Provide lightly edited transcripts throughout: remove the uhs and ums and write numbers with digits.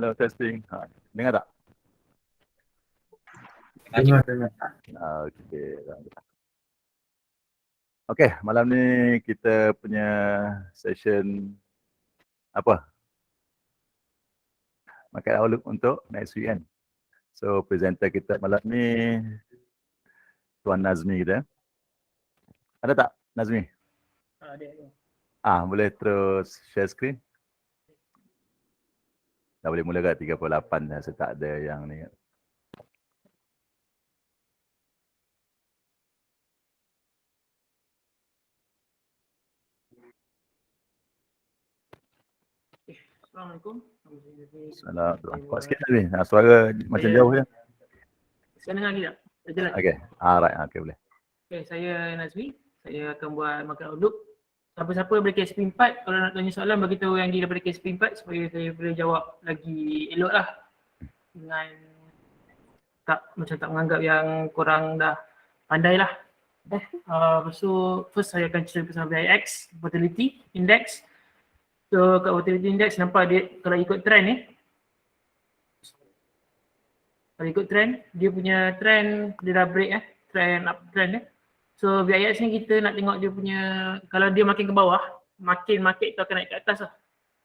Halo, testing. Dengar tak? Dengar. Okey. Okey, malam ni kita punya session apa? Market outlook untuk next week kan. So presenter kita malam ni Tuan Nazmi kita. Ada tak Nazmi? Ada. Boleh terus share screen? Dah boleh mula kat 38 dah, saya tak ada yang ni. Assalamualaikum. Assalamualaikum. Kuat sikit Nazmi. Suara macam jauh je. Sekarang dengar lagi tak? Dah jelas? Okey. Alright, okey boleh. Okay, saya Nazmi. Saya akan buat market outlook. Siapa-siapa daripada KSP 4, kalau nak tanya soalan, bagi tahu yang daripada KSP 4 supaya saya boleh jawab lagi elok lah. Dengan macam tak menganggap yang korang dah pandai lah. Lepas tu, first saya akan cerita pasal VIX, Volatility Index. So kat Volatility Index nampak dia kalau ikut trend ni. Kalau ikut trend, dia punya trend, dia dah break trend uptrend dia. So VIX ni kita nak tengok dia punya, kalau dia makin ke bawah, makin market tu akan naik ke atas lah.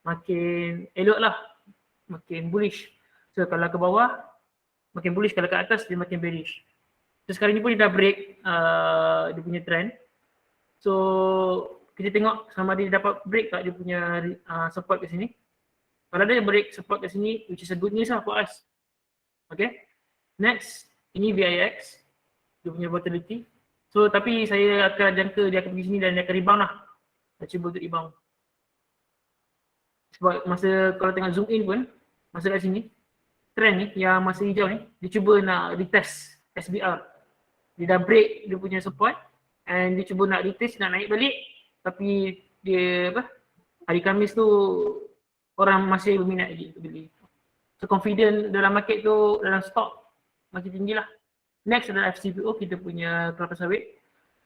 Makin elok lah, makin bullish. So kalau ke bawah, makin bullish, kalau ke atas dia makin bearish. So sekarang ni pun dia dah break dia punya trend. So kita tengok sama dia dapat break tak dia punya support kat sini. Kalau dia break support kat sini, which is a good news lah for us. Okay. Next, ini VIX, dia punya volatility. So tapi saya akan jangka dia akan pergi sini dan dia akan rebound lah. Dia cuba untuk rebound. Sebab masa kalau tengok zoom in pun, masa kat sini, trend ni yang masa hijau ni, dia cuba nak retest SBR. Dia dah break dia punya support and dia cuba nak retest, nak naik balik. Tapi dia hari Khamis tu orang masih berminat lagi untuk beli. So confident dalam market tu, dalam stock makin tinggi lah. Next adalah FCPO, kita punya kelapa sawit.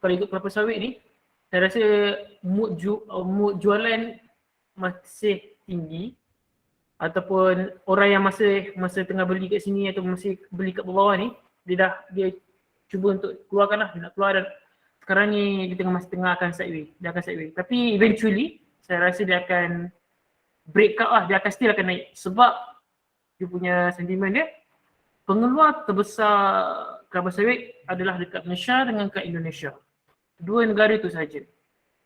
Kalau ikut kelapa sawit ni, saya rasa mood jualan masih tinggi. Ataupun orang yang masa tengah beli kat sini atau masih beli kat bawah ni, dia cuba untuk keluarkan lah, dia nak keluar. Dan sekarang ni dia tengah akan sideways, dia akan sideways. Tapi eventually, saya rasa dia akan break out lah, dia akan still akan naik. Sebab dia punya sentimen dia, pengeluar terbesar kelapa sawit adalah dekat Malaysia dengan kat Indonesia. Dua negara tu saja.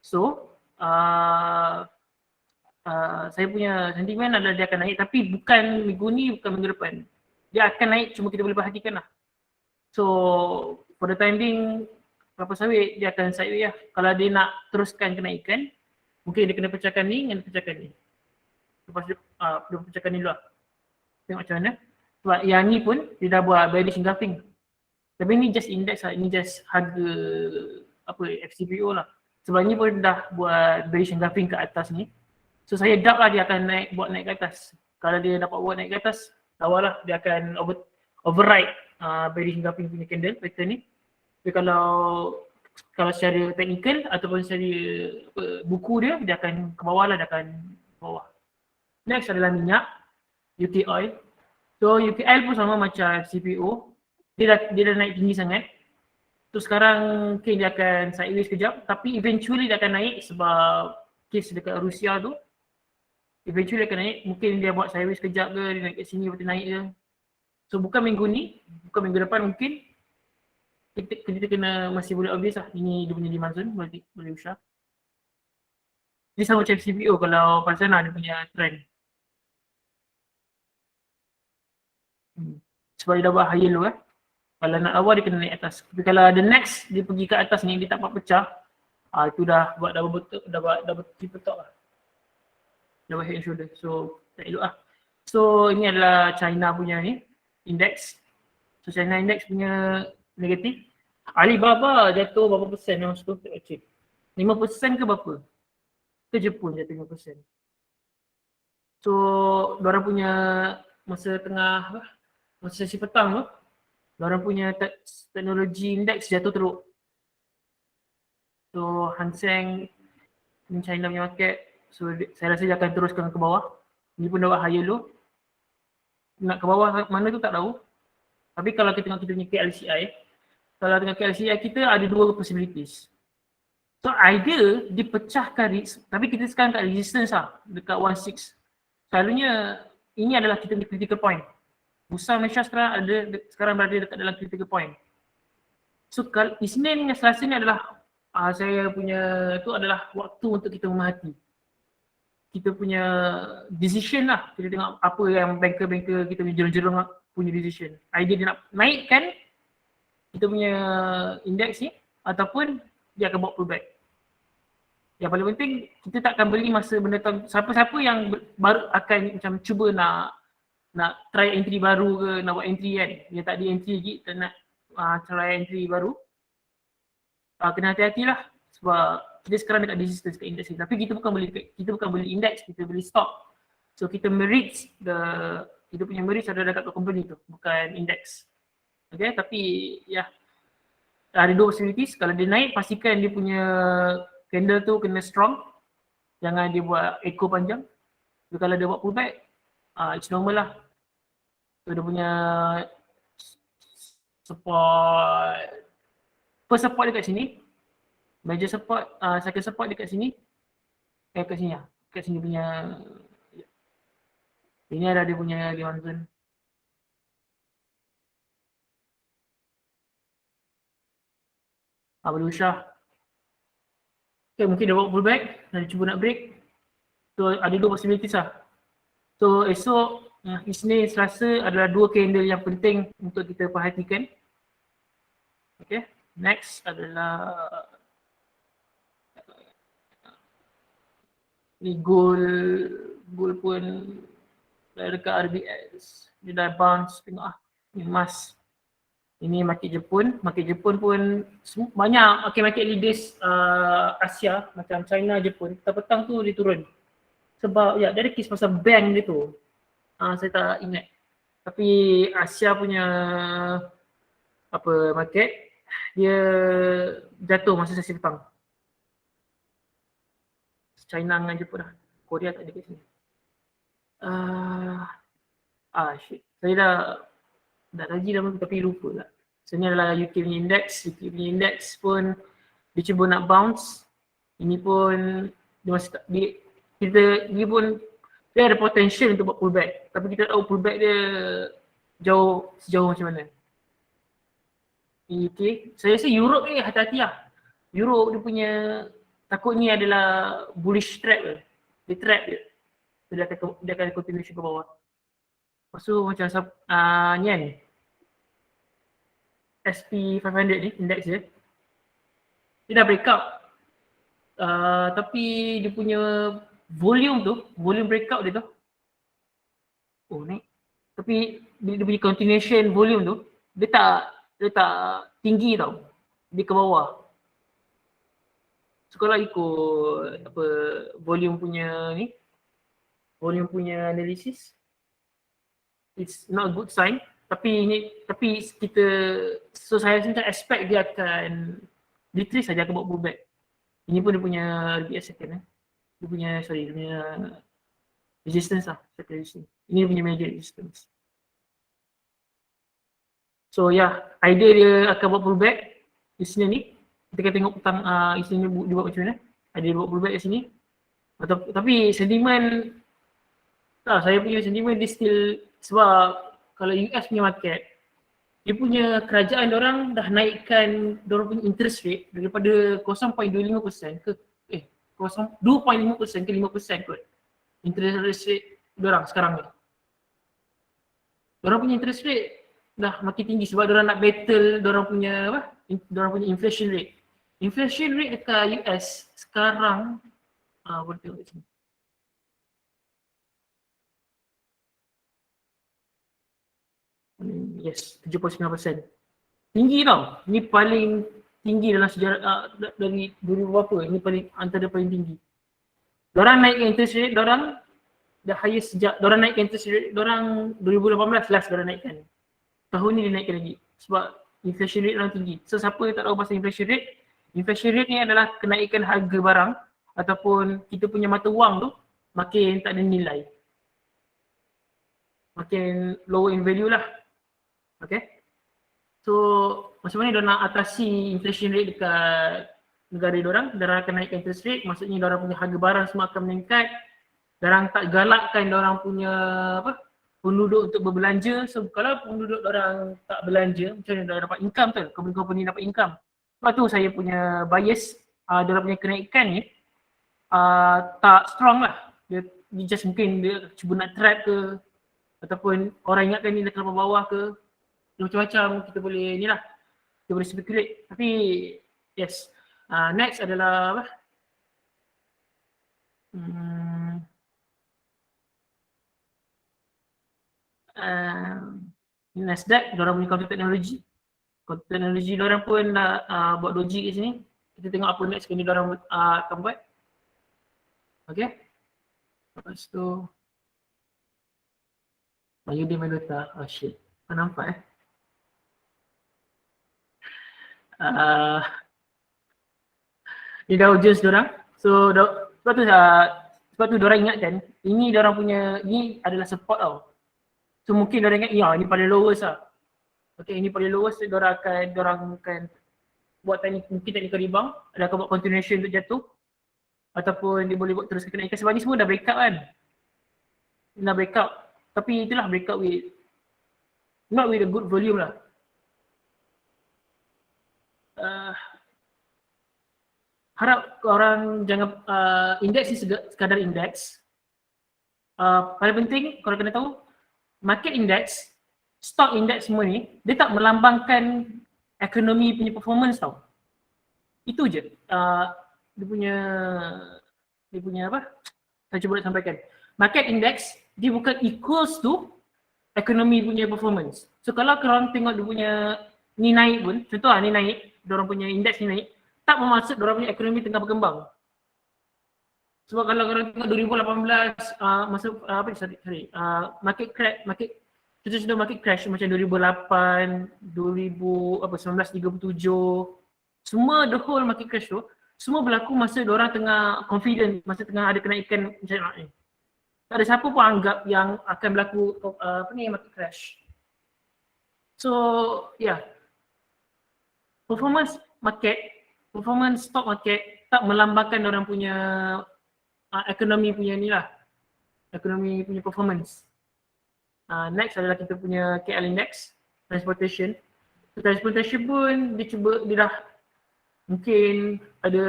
So, saya punya sentimen adalah dia akan naik, tapi bukan minggu ni, bukan minggu depan. Dia akan naik, cuma kita boleh perhatikan lah. So, for the time being, kelapa sawit dia akan sideways lah. Kalau dia nak teruskan kenaikan, mungkin dia kena pecahkan ni dengan pecahkan ni. Lepas dia pecahkan ni dulu lah. Tengok macam mana. Sebab yang ni pun dia dah buat bearish engulfing. Tapi ni just index lah, ini just harga FCPO lah. Sebab ni pun dah buat bearish engulfing ke atas ni. So saya doubt lah dia akan buat naik ke atas. Kalau dia dapat buat naik ke atas, awal lah dia akan override bearish engulfing punya candle pattern ni. Tapi kalau secara technical ataupun secara buku dia akan ke bawah lah, dia akan ke bawah. Next adalah minyak, UK oil. So UK oil pun sama macam FCPO. Dia dah naik tinggi sangat. So sekarang mungkin dia akan sideways sekejap, tapi eventually dia akan naik sebab kes dekat Rusia tu. Eventually dia akan naik, mungkin dia buat sideways sekejap ke, dia naik kat sini lepas tu naik ke. So bukan minggu ni, bukan minggu depan mungkin. Kita kena masih boleh obvious lah, ini dia punya demand zone, boleh usah. Ini sama macam FCPO kalau pada sana dia punya trend. Sebab dia dah buat higher low Kalau nak lawan dia kena naik atas. Tapi kalau the next dia pergi ke atas ni, dia tak dapat pecah, itu dah buat double triple top lah. Dah buat head and shoulder. So tak elok lah. So ini adalah China punya ni, index. So China index punya negatif. Alibaba jatuh berapa persen yang suka tak baca? 5% ke berapa? Ke Jepun jatuh 5%. So diorang punya masa sesi petang tu, diorang punya teknologi indeks jatuh teruk. So Hang Seng ni China punya market, so saya rasa dia akan teruskan ke bawah. Ni pun dah buat higher low. nak ke bawah mana tu tak tahu. Tapi kalau kita tengok kita punya KLCI, kalau dengan KLCI kita ada dua possibilities. So either dipecahkan, tapi kita sekarang kat resistance lah, dekat 16. Selalunya ini adalah kita punya critical point. Bursa Malaysia sekarang berada dekat dalam critical point. So kalau Isnin dengan Selasa ni adalah saya punya tu adalah waktu untuk kita memerhati. Kita punya decision lah. Kita tengok apa yang banker-banker kita punya jerung-jerung punya decision. Idea dia nak naikkan kita punya indeks ni ataupun dia akan bawa pullback. Yang paling penting kita tak akan beli masa benda tu. Siapa-siapa yang baru akan macam cuba nak try entry baru ke, nak buat entry kan. Dia tak ada entry lagi, tak nak try entry baru. Kena hati-hatilah sebab kita sekarang dekat resistance kat indeks ni. Tapi kita bukan beli indeks, kita beli stock. So kita merits kita punya merits ada dekat company tu, bukan indeks. Okay, tapi ya ada dua possibilities. Kalau dia naik, pastikan dia punya candle tu kena strong. Jangan dia buat echo panjang. Tapi kalau dia buat pullback, it's normal lah. So dia punya support, first support dekat sini. Major support, second support dekat sini. Kat sini lah. Kat sini punya. Ini ada dia punya Leonson. Boleh usah. Okay, mungkin dia buat pullback dan dia cuba nak break. So ada dua possibilities lah. So esok Isnin, Selasa adalah dua candle yang penting untuk kita perhatikan. Okay, next adalah ni gold pun dah dekat RBS. Dia dah bounce, tengok ni emas. Ini market Jepun pun banyak market leaders Asia macam China, Jepun. Petang tu dia turun. Sebab ya dia ada kes pasal bank dia tu. Saya tak ingat. Tapi Asia punya market dia jatuh masa sesi petang. China dengan Jepun lah. Korea tak ada kat sini. Shit. Saya dah rajin dah tapi lupa lah. Sebenarnya adalah UK punya index. UK punya index pun dia cuba nak bounce. Ini pun dia masih tak, dia pun dia ada potential untuk buat pullback. Tapi kita tahu pullback dia sejauh macam mana. UK, saya rasa Europe ni hati-hati lah. Europe dia punya takut ni adalah bullish trap ke. Dia trap dia. Dia akan continuation ke bawah. Lepas tu macam ni kan. SP500 ni, index dia. Dia dah breakout. Tapi dia punya volume breakout dia tu. Naik. Tapi dia punya continuation volume tu, dia tak tinggi tau. Dia ke bawah. So kalau ikut volume punya analisis, it's not a good sign. Tapi kita, so saya macam expect dia akan decrease saja, akan buat pullback. Ini pun dia punya RBS second dia punya resistance lah, second resistance. Ini dia punya major resistance. So idea dia akan buat pullback di sini ni. Kita akan tengok petang Isnin ni dia buat macam mana. Dia buat pullback di sini. Tapi sentimen, saya punya sentimen dia still, sebab kalau US punya market, dia punya kerajaan diorang dah naikkan diorang punya interest rate daripada 0.25% ke 2.5% ke 5% kot. Interest rate diorang sekarang ni. Diorang punya interest rate dah makin tinggi sebab diorang nak battle diorang punya inflation rate. Inflation rate dekat US sekarang boleh tengok kat sini. Yes, 79%. Tinggi tau. Ini paling tinggi dalam sejarah dari dulu berapa. Ini antara paling tinggi. Diorang naikkan interest rate, diorang dah highest sejak, diorang naikkan interest rate, diorang 2018 last diorang naikkan. Tahun ni dia naikkan lagi. Sebab inflation rate diorang tinggi. So siapa yang tak tahu pasal inflation rate ni adalah kenaikan harga barang ataupun kita punya mata wang tu makin tak ada nilai. makin lower in value lah. Okay. So macam mana diorang nak atasi inflation rate dekat negara diorang? Diorang akan naikkan interest rate, maksudnya diorang punya harga barang semua akan meningkat. Diorang tak galakkan diorang punya penduduk untuk berbelanja. So kalau penduduk diorang tak belanja, macam mana diorang dapat income tu? Company-company dapat income. Sebab tu saya punya bias, diorang punya kenaikan ni tak strong lah. Dia just mungkin dia cuba nak trap ke, ataupun orang ingatkan ni dah terlalu bawah ke, macam-macam kita boleh ni lah, kita boleh speculate. Tapi yes, next adalah apa? Nasdaq, diorang punya counter teknologi. Counter teknologi diorang pun buat doji kat sini. Kita tengok apa next kali diorang akan buat. Okay. Lepas tu Mayudia Melota, oh shit, kau nampak ni Dow Jones diorang. So sebab tu diorang ingatkan ini diorang punya, ni adalah support tau. So mungkin diorang ingat, ya ini paling lowest lah. Okay, ini paling lowest, diorang akan buat mungkin technical rebound, ada akan buat continuation untuk jatuh, ataupun dia boleh buat terus kenaikan. Sebab ni semua dah breakout kan. Dah breakout. Tapi itulah breakout with, not with a good volume lah. Harap orang jangan indeks ni sekadar indeks. Paling penting korang kena tahu, market index, stock index semua ni, dia tak melambangkan ekonomi punya performance tau. Itu je. Dia punya apa? Saya cuba nak sampaikan. Market index, dia bukan equals to ekonomi punya performance. So kalau korang tengok dia punya ni naik pun, contoh ni naik, diorang punya indeks ni naik, tak bermaksud diorang punya ekonomi tengah berkembang. Sebab kalau korang tengok 2018 masa market crash macam 2008, 1937, semua the whole market crash tu semua berlaku masa diorang tengah confident, masa tengah ada kenaikan macam ni. Tak ada siapa pun anggap yang akan berlaku market crash. So yeah, performance stock market tak melambangkan orang punya ekonomi punya ni lah, ekonomi punya performance. Next adalah kita punya KL index, transportation. So, transportation pun dia dah mungkin ada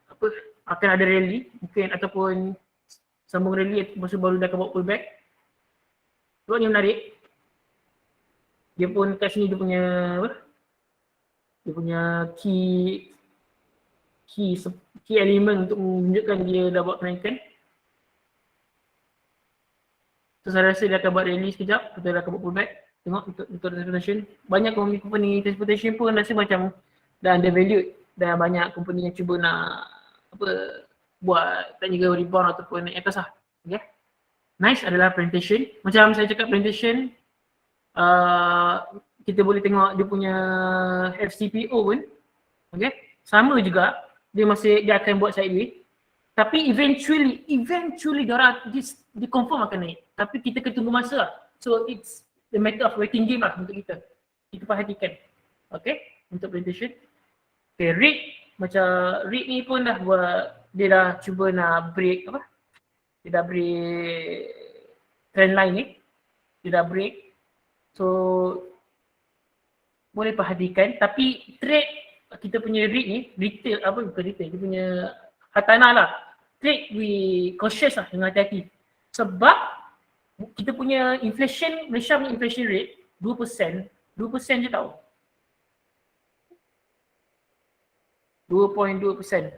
apa, akan ada rally mungkin, ataupun sambung rally masa baru dah akan buat pullback. Sebab ni menarik. Dia pun kat sini dia punya apa? Dia punya key element untuk menunjukkan dia dah buat kenaikan. So saya rasa dia akan buat rally sekejap, kita dah akan buat pullback. Tengok untuk transportation. Banyak company transportation pun rasa macam dah undervalued. Dan banyak company yang cuba nak buat technical rebound ataupun naik atas lah. Okay. Next adalah presentation. Macam saya cakap presentation, kita boleh tengok dia punya FCPO pun. Okay. Sama juga, dia akan buat sideways. Tapi eventually dia confirm akan naik. Tapi kita kena tunggu masa lah. So it's the matter of waiting game lah untuk kita. Kita perhatikan. Okay, untuk presentation. Okay, rate. Macam rate ni pun dah buat, dia dah cuba nak break apa? Dia dah break trend line ni. Dia dah break. So boleh perhatikan. Tapi trade kita punya rate ni, retail apa bukan retail, dia punya hartanah lah. Trade we cautious lah, dengan hati-hati. Sebab kita punya inflation, Malaysia punya inflation rate 2% je tau. 2.2%.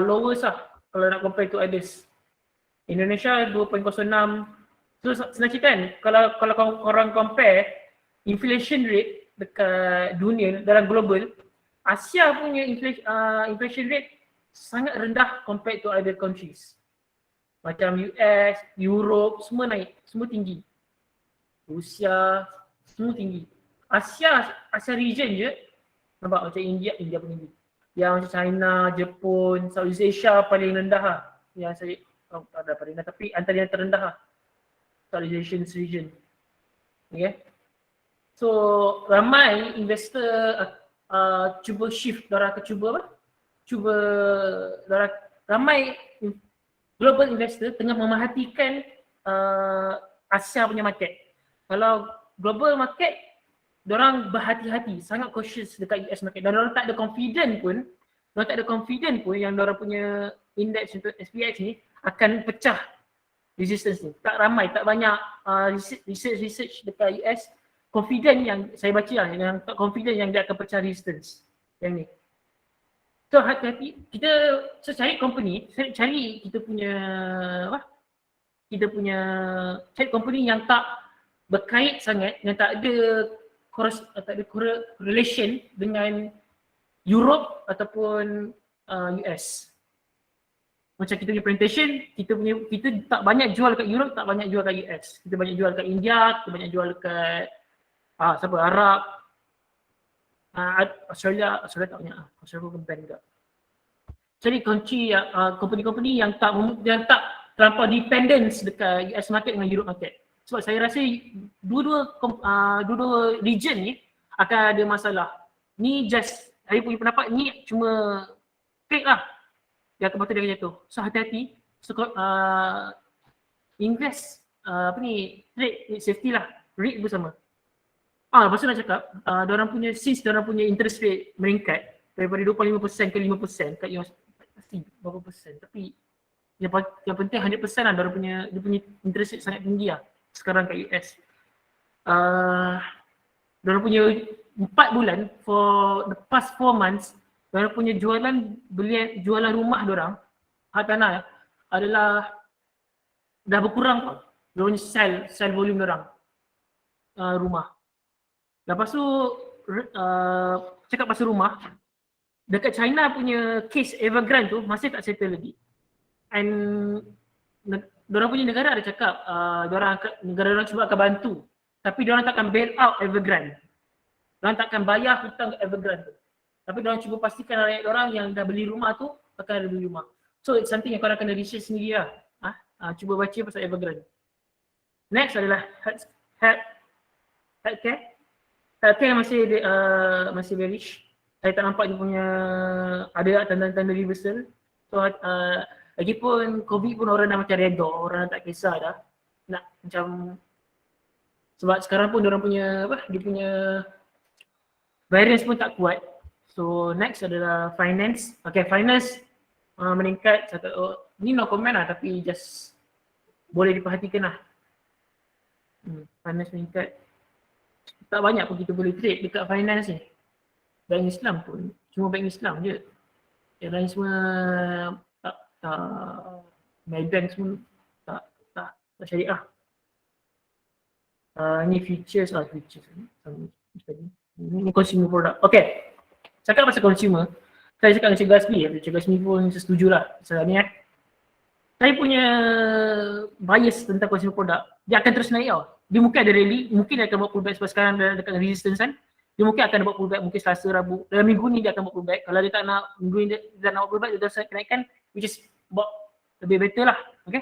Lowest lah kalau nak compare to others. Indonesia 2.06. So senang cerita kan, kalau korang compare inflation rate dekat dunia, dalam global, Asia punya inflation rate sangat rendah compared to other countries. Macam US, Europe, semua naik, semua tinggi. Rusia, semua tinggi. Asia region je, nampak macam India pun tinggi. Yang macam China, Jepun, Southeast Asia paling rendah lah. Yang saya tak ada paling rendah, tapi antara yang terendah lah. Southeast region. Okay. So ramai investor cuba shift, diorang akan cuba apa? Ramai global investor tengah memerhatikan Asia punya market. Kalau global market, diorang berhati-hati, sangat cautious dekat US market. Dan diorang tak ada confident pun yang diorang punya index untuk SPX ni akan pecah resistance ni. Tak ramai, tak banyak research dekat US confident yang saya baca lah, yang tak confident yang dia akan pecah resistance yang ni. So hati-hati, kita cari company, cari kita punya cari company yang tak berkait sangat, yang tak ada correlation dengan Europe ataupun US. Macam kita punya presentation, kita tak banyak jual kat Europe, tak banyak jual kat US. Kita banyak jual kat India, kita banyak jual kat Arab, Australia tak banyak. Australia pun ban juga. Jadi kunci company-company yang tak terlampau dependence dekat US market dengan Europe market. Sebab saya rasa dua-dua region ni akan ada masalah. Ni just saya punya pendapat ni cuma fake lah. Dia akan patut dia akan jatuh. So hati-hati. So invest trade safety lah. Rate pun sama. Lepas tu nak cakap, diorang punya interest rate meningkat daripada 25% ke 5% kat US, pasti berapa persen. Tapi yang penting 100% lah dia punya interest rate sangat tinggi lah sekarang kat US. Diorang punya 4 bulan, for the past 4 months, diorang punya jualan rumah diorang, hak tanah adalah dah berkurang. Diorang punya sell volume diorang rumah. Lepas tu cakap pasal rumah, dekat China punya case Evergrande tu masih tak settle lagi. And diorang punya negara ada cakap negara diorang cuba akan bantu, tapi diorang takkan bail out Evergrande. Diorang takkan bayar hutang ke Evergrande tu. Tapi diorang cuba pastikan rakyat diorang yang dah beli rumah tu akan ada beli rumah. So it's something yang korang kena research sendiri lah. Cuba baca pasal Evergrande. Next adalah healthcare. Healthcare masih bearish. Saya tak nampak dia punya ada tanda-tanda reversal. So lagipun COVID pun orang dah macam redha, orang dah tak kisah dah. Nak macam sebab sekarang pun dia punya variance pun tak kuat. So next adalah finance. Okay, finance meningkat. Ni no comment lah, tapi just boleh diperhatikan lah. Finance meningkat. Tak banyak pun kita boleh trade dekat finance ni. Bank Islam pun, cuma bank Islam je. Yang lain semua Maybank semua tak syariah. Ni features. Ni consumer product. Okay, cakap pasal consumer, saya cakap dengan Cik Gasmi. Cik Gasmi pun setuju lah pasal ni. Saya punya bias tentang consumer product, dia akan terus naik tau. Dia mungkin ada rally, mungkin dia akan buat pullback sebab sekarang dah dekat resistance kan. Dia mungkin akan buat pullback, mungkin Selasa, Rabu. Dalam minggu ni dia akan buat pullback. Kalau dia tak nak, minggu ni dia tak nak buat pullback, dia terus kenaikan, which is buat lebih better lah. Okay.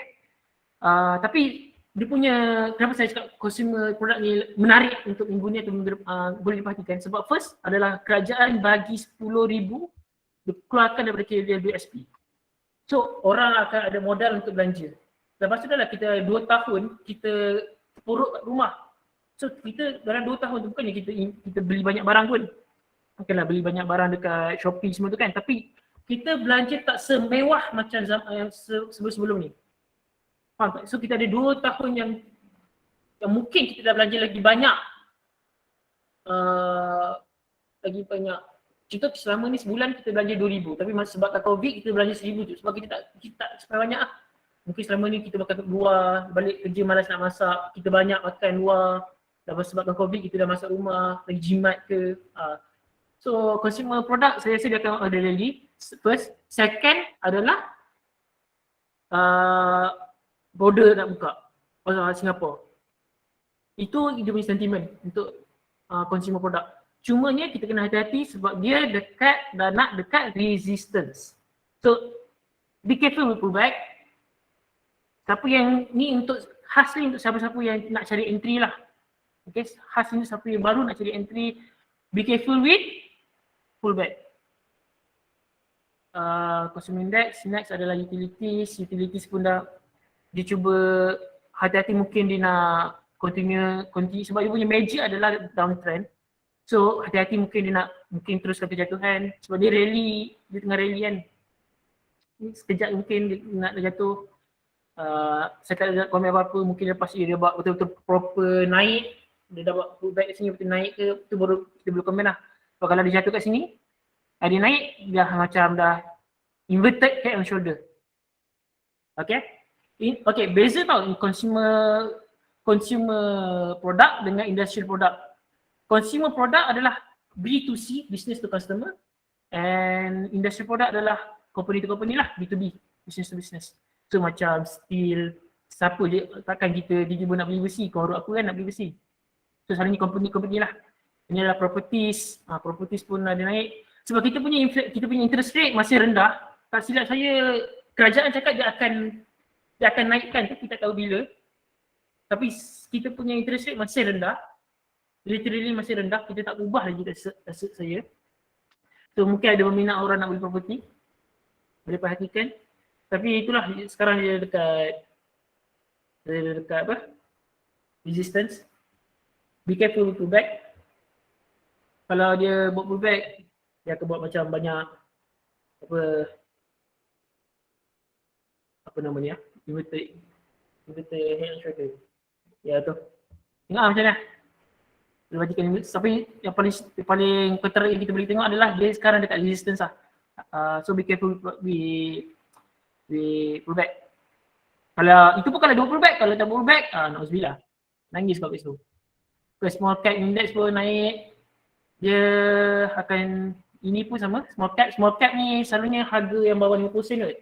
Tapi dia punya, kenapa saya cakap consumer product ni menarik untuk minggu ni atau minggu boleh diperhatikan. Sebab first adalah kerajaan bagi 10,000 dikeluarkan daripada KWSP. So orang akan ada modal untuk belanja. Lepas tu dah lah kita 2 tahun kita puruk kat rumah. So kita dalam 2 tahun tu bukannya kita beli banyak barang pun. Bukanlah beli banyak barang dekat Shopee semua tu kan. Tapi kita belanja tak semewah macam sebelum ni. Faham tak? So kita ada 2 tahun yang mungkin kita dah belanja lagi banyak. Contoh selama ni sebulan kita belanja 2,000. Tapi sebabkan COVID kita belanja 1,000 je. Sebab kita tak sampai banyak lah. Mungkin selama ni kita makan luar, balik kerja malas nak masak, kita banyak makan luar. Lepas sebabkan COVID kita dah masak rumah, lagi jimat ke. So consumer product saya rasa dia akan ada rally. First. Second adalah border nak buka pasal Singapura. Itu dia punya sentiment untuk consumer product. Cumanya kita kena hati-hati sebab dia nak dekat resistance. So be careful with pullback. Siapa yang ni untuk khas ni untuk siapa-siapa yang nak cari entry lah. Okay, khas ni siapa yang baru nak cari entry, be careful with pullback. Consumer index, next adalah utilities. Utilities pun dah dia cuba hati-hati, mungkin dia nak continue sebab dia punya major adalah downtrend. So hati-hati, mungkin dia nak teruskan kejatuhan sebab dia tengah rally kan. Sekejap mungkin dia nak jatuh. Saya tak ada komen apa-apa, mungkin lepas dia buat betul-betul proper naik, dia dah buat pullback kat sini, betul naik ke, itu baru kita boleh komen lah. Kalau dia jatuh kat sini, dia naik, dah macam dah inverted head and shoulder. Okay? Okay, beza tau consumer product dengan industrial product. Consumer product adalah B2C, business to customer, and industrial product adalah company to company lah, B2B, business to business. So macam steel, siapa je, takkan kita tiba-tiba nak beli besi, kau harap aku kan nak beli besi. So selalunya company lah. Ini adalah properties, properties pun ada naik. Sebab kita punya interest rate masih rendah. Tak silap saya, kerajaan cakap dia akan naikkan tu, kita tahu bila. Tapi kita punya interest rate masih rendah. Literally masih rendah, kita tak ubah lagi rasa saya. So mungkin ada berminat orang nak beli property, boleh perhatikan. Tapi itulah, sekarang dia dekat apa? Resistance. Be careful with pullback. Kalau dia buat pullback, dia akan buat macam banyak apa namanya, inverted head and shoulder. Ya tu. Tengok macam mana. Tapi yang paling ketara yang kita boleh tengok adalah dia sekarang dekat resistance lah. So be careful with pullback. Kalau itu pun kalau dia pullback, kalau tak pullback, na'udzubillah. Nangis kat situ. Small cap index pun naik. Dia akan, ini pun sama, small cap ni selalunya harga yang bawah 50% kot.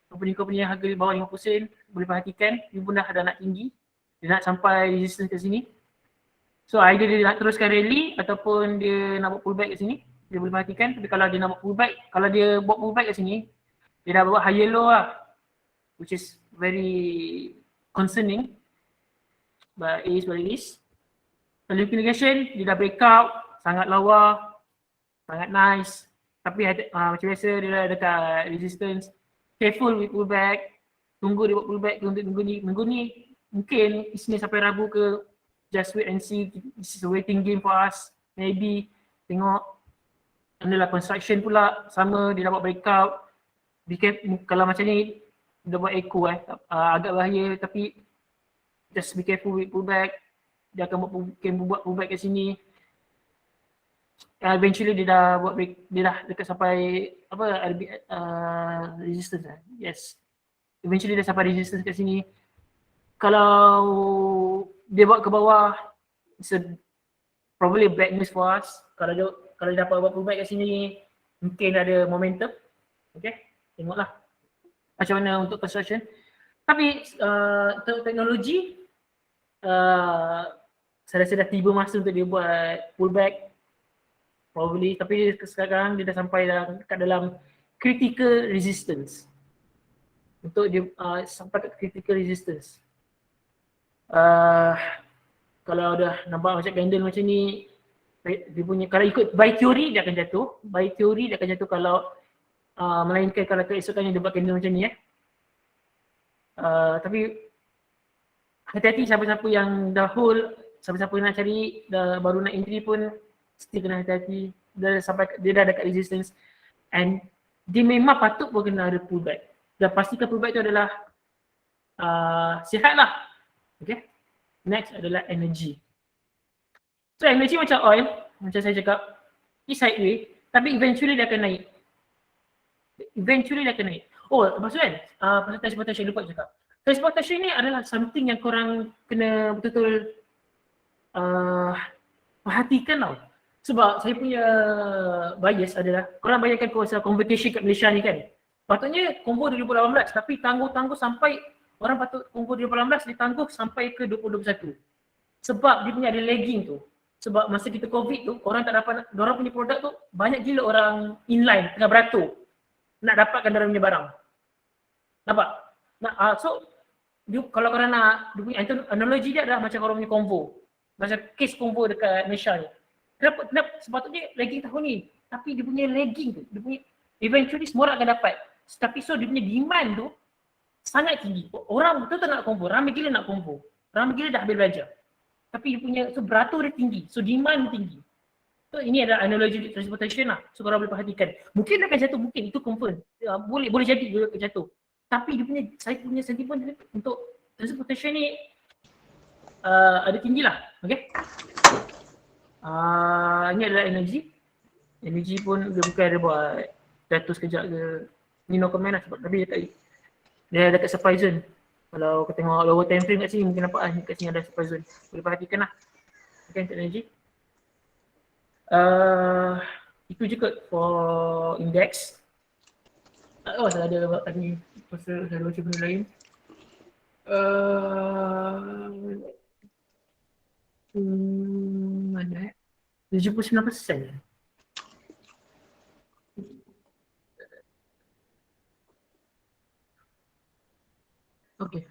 Company-company yang harga bawah 50%, boleh perhatikan, dia pun dah nak tinggi. Dia nak sampai resistance kat sini. So either dia nak teruskan rally ataupun dia nak buat pullback kat sini. Dia boleh perhatikan, tapi kalau dia nak buat pullback, kalau dia buat pullback kat sini, dia dah buat higher low lah. Which is very concerning. But it is what it is. Kalau liquidation, dia dah break out, sangat lawa, sangat nice. Tapi macam biasa dia dah dekat resistance. Careful with pullback. Tunggu dia buat pullback untuk minggu ni. Mungkin Isnin sampai Rabu ke, just wait and see. This is a waiting game for us. Maybe tengok. Adalah construction pula, sama dia dah buat breakout. Kalau macam ni, dia buat echo agak bahaya, tapi just be careful with pullback. Dia akan buat pullback kat sini. Eventually dia dah dekat sampai apa resistance lah. Yes. Eventually dia sampai resistance kat sini. Kalau dia buat ke bawah, it's probably bad news for us. Kalau dia dapat buat pullback kat sini, mungkin ada momentum. Okay, tengoklah macam mana untuk construction. Tapi untuk teknologi, saya rasa dah tiba masa untuk dia buat pullback. Probably, tapi sekarang dia dah sampai kat dalam critical resistance. Untuk dia sampai kat critical resistance. Kalau dah nampak macam candle macam ni, dia punya, kalau ikut by theory dia akan jatuh. By theory dia akan jatuh kalau melainkan kalau keesokannya dia buat candle macam ni tapi hati-hati siapa-siapa yang dah hold, siapa-siapa nak cari, dah baru nak entry pun still kena hati-hati. Dia dah dekat resistance and dia memang patut pun kena ada pullback. Dan pastikan pullback tu adalah sihat lah. Okay. Next adalah energy. So energy macam oil, macam saya cakap, dia sideways tapi eventually dia akan naik. Oh, maksud kan, pasal transportation lupa cakap. Transportation ni adalah something yang korang kena betul-betul perhatikan tau. Sebab saya punya bias adalah, korang bayangkan pasal convocation kat Malaysia ni kan. Patutnya convo 2018 tapi tangguh sampai, orang patut convo 2018 ditangguh sampai ke 2021. Sebab dia punya ada lagging tu. Sebab masa kita COVID tu, orang tak dapat, orang punya produk tu banyak gila orang inline tengah beratur nak dapatkan orang punya barang. Nampak? So kalau korang nak, dia punya analogi dia adalah macam korang punya convo. Macam case convo dekat Malaysia ni. Kenapa sepatutnya lagging tahun ni, tapi dia punya lagging tu, dia punya eventually semua orang akan dapat. Tapi so dia punya demand tu sangat tinggi. Orang betul tak nak convo, ramai gila nak convo. Ramai gila dah habis belajar. Tapi dia punya, so beratur dia tinggi, so demand tinggi. So ini adalah analogi transportation lah. So korang boleh perhatikan. Mungkin dia akan jatuh, mungkin itu confirm. Boleh jadi dia akan jatuh. Tapi dia punya, saya punya sentiment untuk transportation ni ada tinggi lah. Okay. Ini adalah energy. Energy pun dia bukan ada buat jatuh sekejap ke. Ni no comment lah sebab tapi dia dekat supply zone. Kalau kita tengok lower time frame kat sini mungkin nampak lah kat sini ada supply zone. Boleh perhatikan lah. Okay, untuk energy. Itu je kot for index. Saya ada tadi pasal saya baca benda lain. Mana 79%. Okay.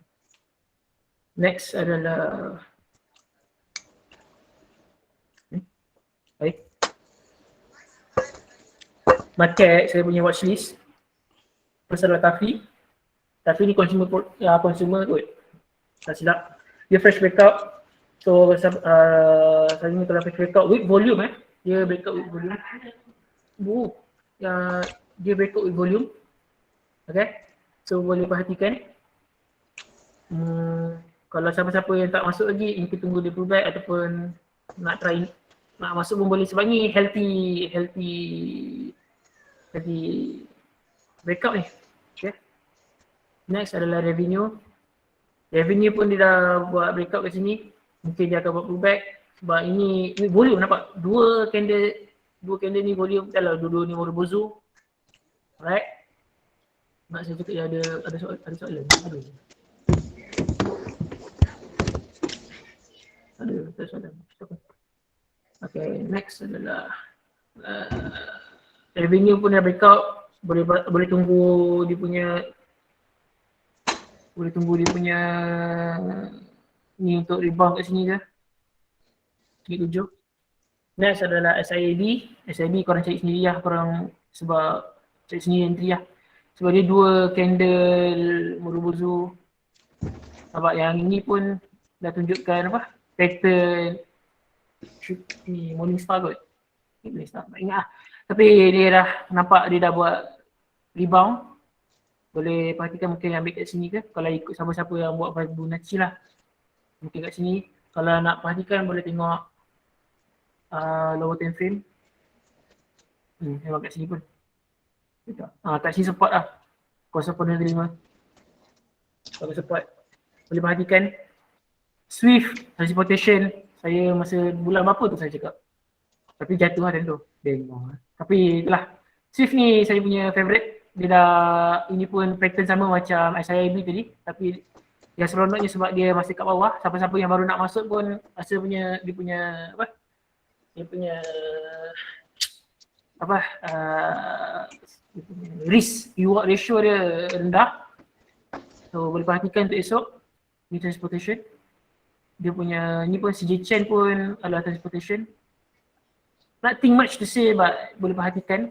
Next adalah baik. Market saya punya watchlist. Pasal Tafi. Tafi ni consumer kot. Tak silap. Dia fresh breakout. So saya ni kalau fresh breakout with volume dia breakout with volume. Dia breakout with volume. Okay. So boleh perhatikan. Kalau siapa-siapa yang tak masuk lagi, mungkin tunggu dia pullback ataupun nak try nak masuk pun boleh sebab ni healthy breakout ni. Okay. Next adalah revenue. Revenue pun dia dah buat breakout kat sini. Mungkin dia akan buat pullback sebab ini volume nampak. Dua candle ni volume dah lah, dua-dua ni Morobozu. Alright. Nak saya cakap ada soalan. Ada soalan. Okay, next adalah revenue pun dah breakout. Boleh tunggu dia punya ni untuk rebound kat sini je. Sikit tujuh. Next adalah SIAB. SIAB korang cari sendiri lah korang sebab cari sendiri entry lah. Sebab dia dua candle Morobozu. Nampak yang ini pun dah tunjukkan apa? Pattern ni Morningstar kot. Morningstar tak ingat lah. Tapi dia dah nampak dia dah buat rebound. Boleh perhatikan mungkin ambil kat sini ke. Kalau ikut siapa-siapa yang buat Fibonacci lah. Mungkin kat sini. Kalau nak perhatikan boleh tengok lower time frame. Tengok kat sini pun. Kat sini support lah. 0.5. Kalau support. Boleh perhatikan. Swift transportation. Saya masa bulan berapa tu saya cakap. Tapi jatuh lah time tu. Tapi itulah. Swift ni saya punya favourite. Dia dah, ini pun pattern sama macam SIAB tadi. Tapi yang seronoknya sebab dia masih kat bawah. Siapa-siapa yang baru nak masuk pun rasa dia punya risk reward ratio dia rendah. So boleh perhatikan untuk esok. Ni transportation. Dia punya, ni pun CJ Chen pun adalah transportation. Nothing much to say but boleh perhatikan.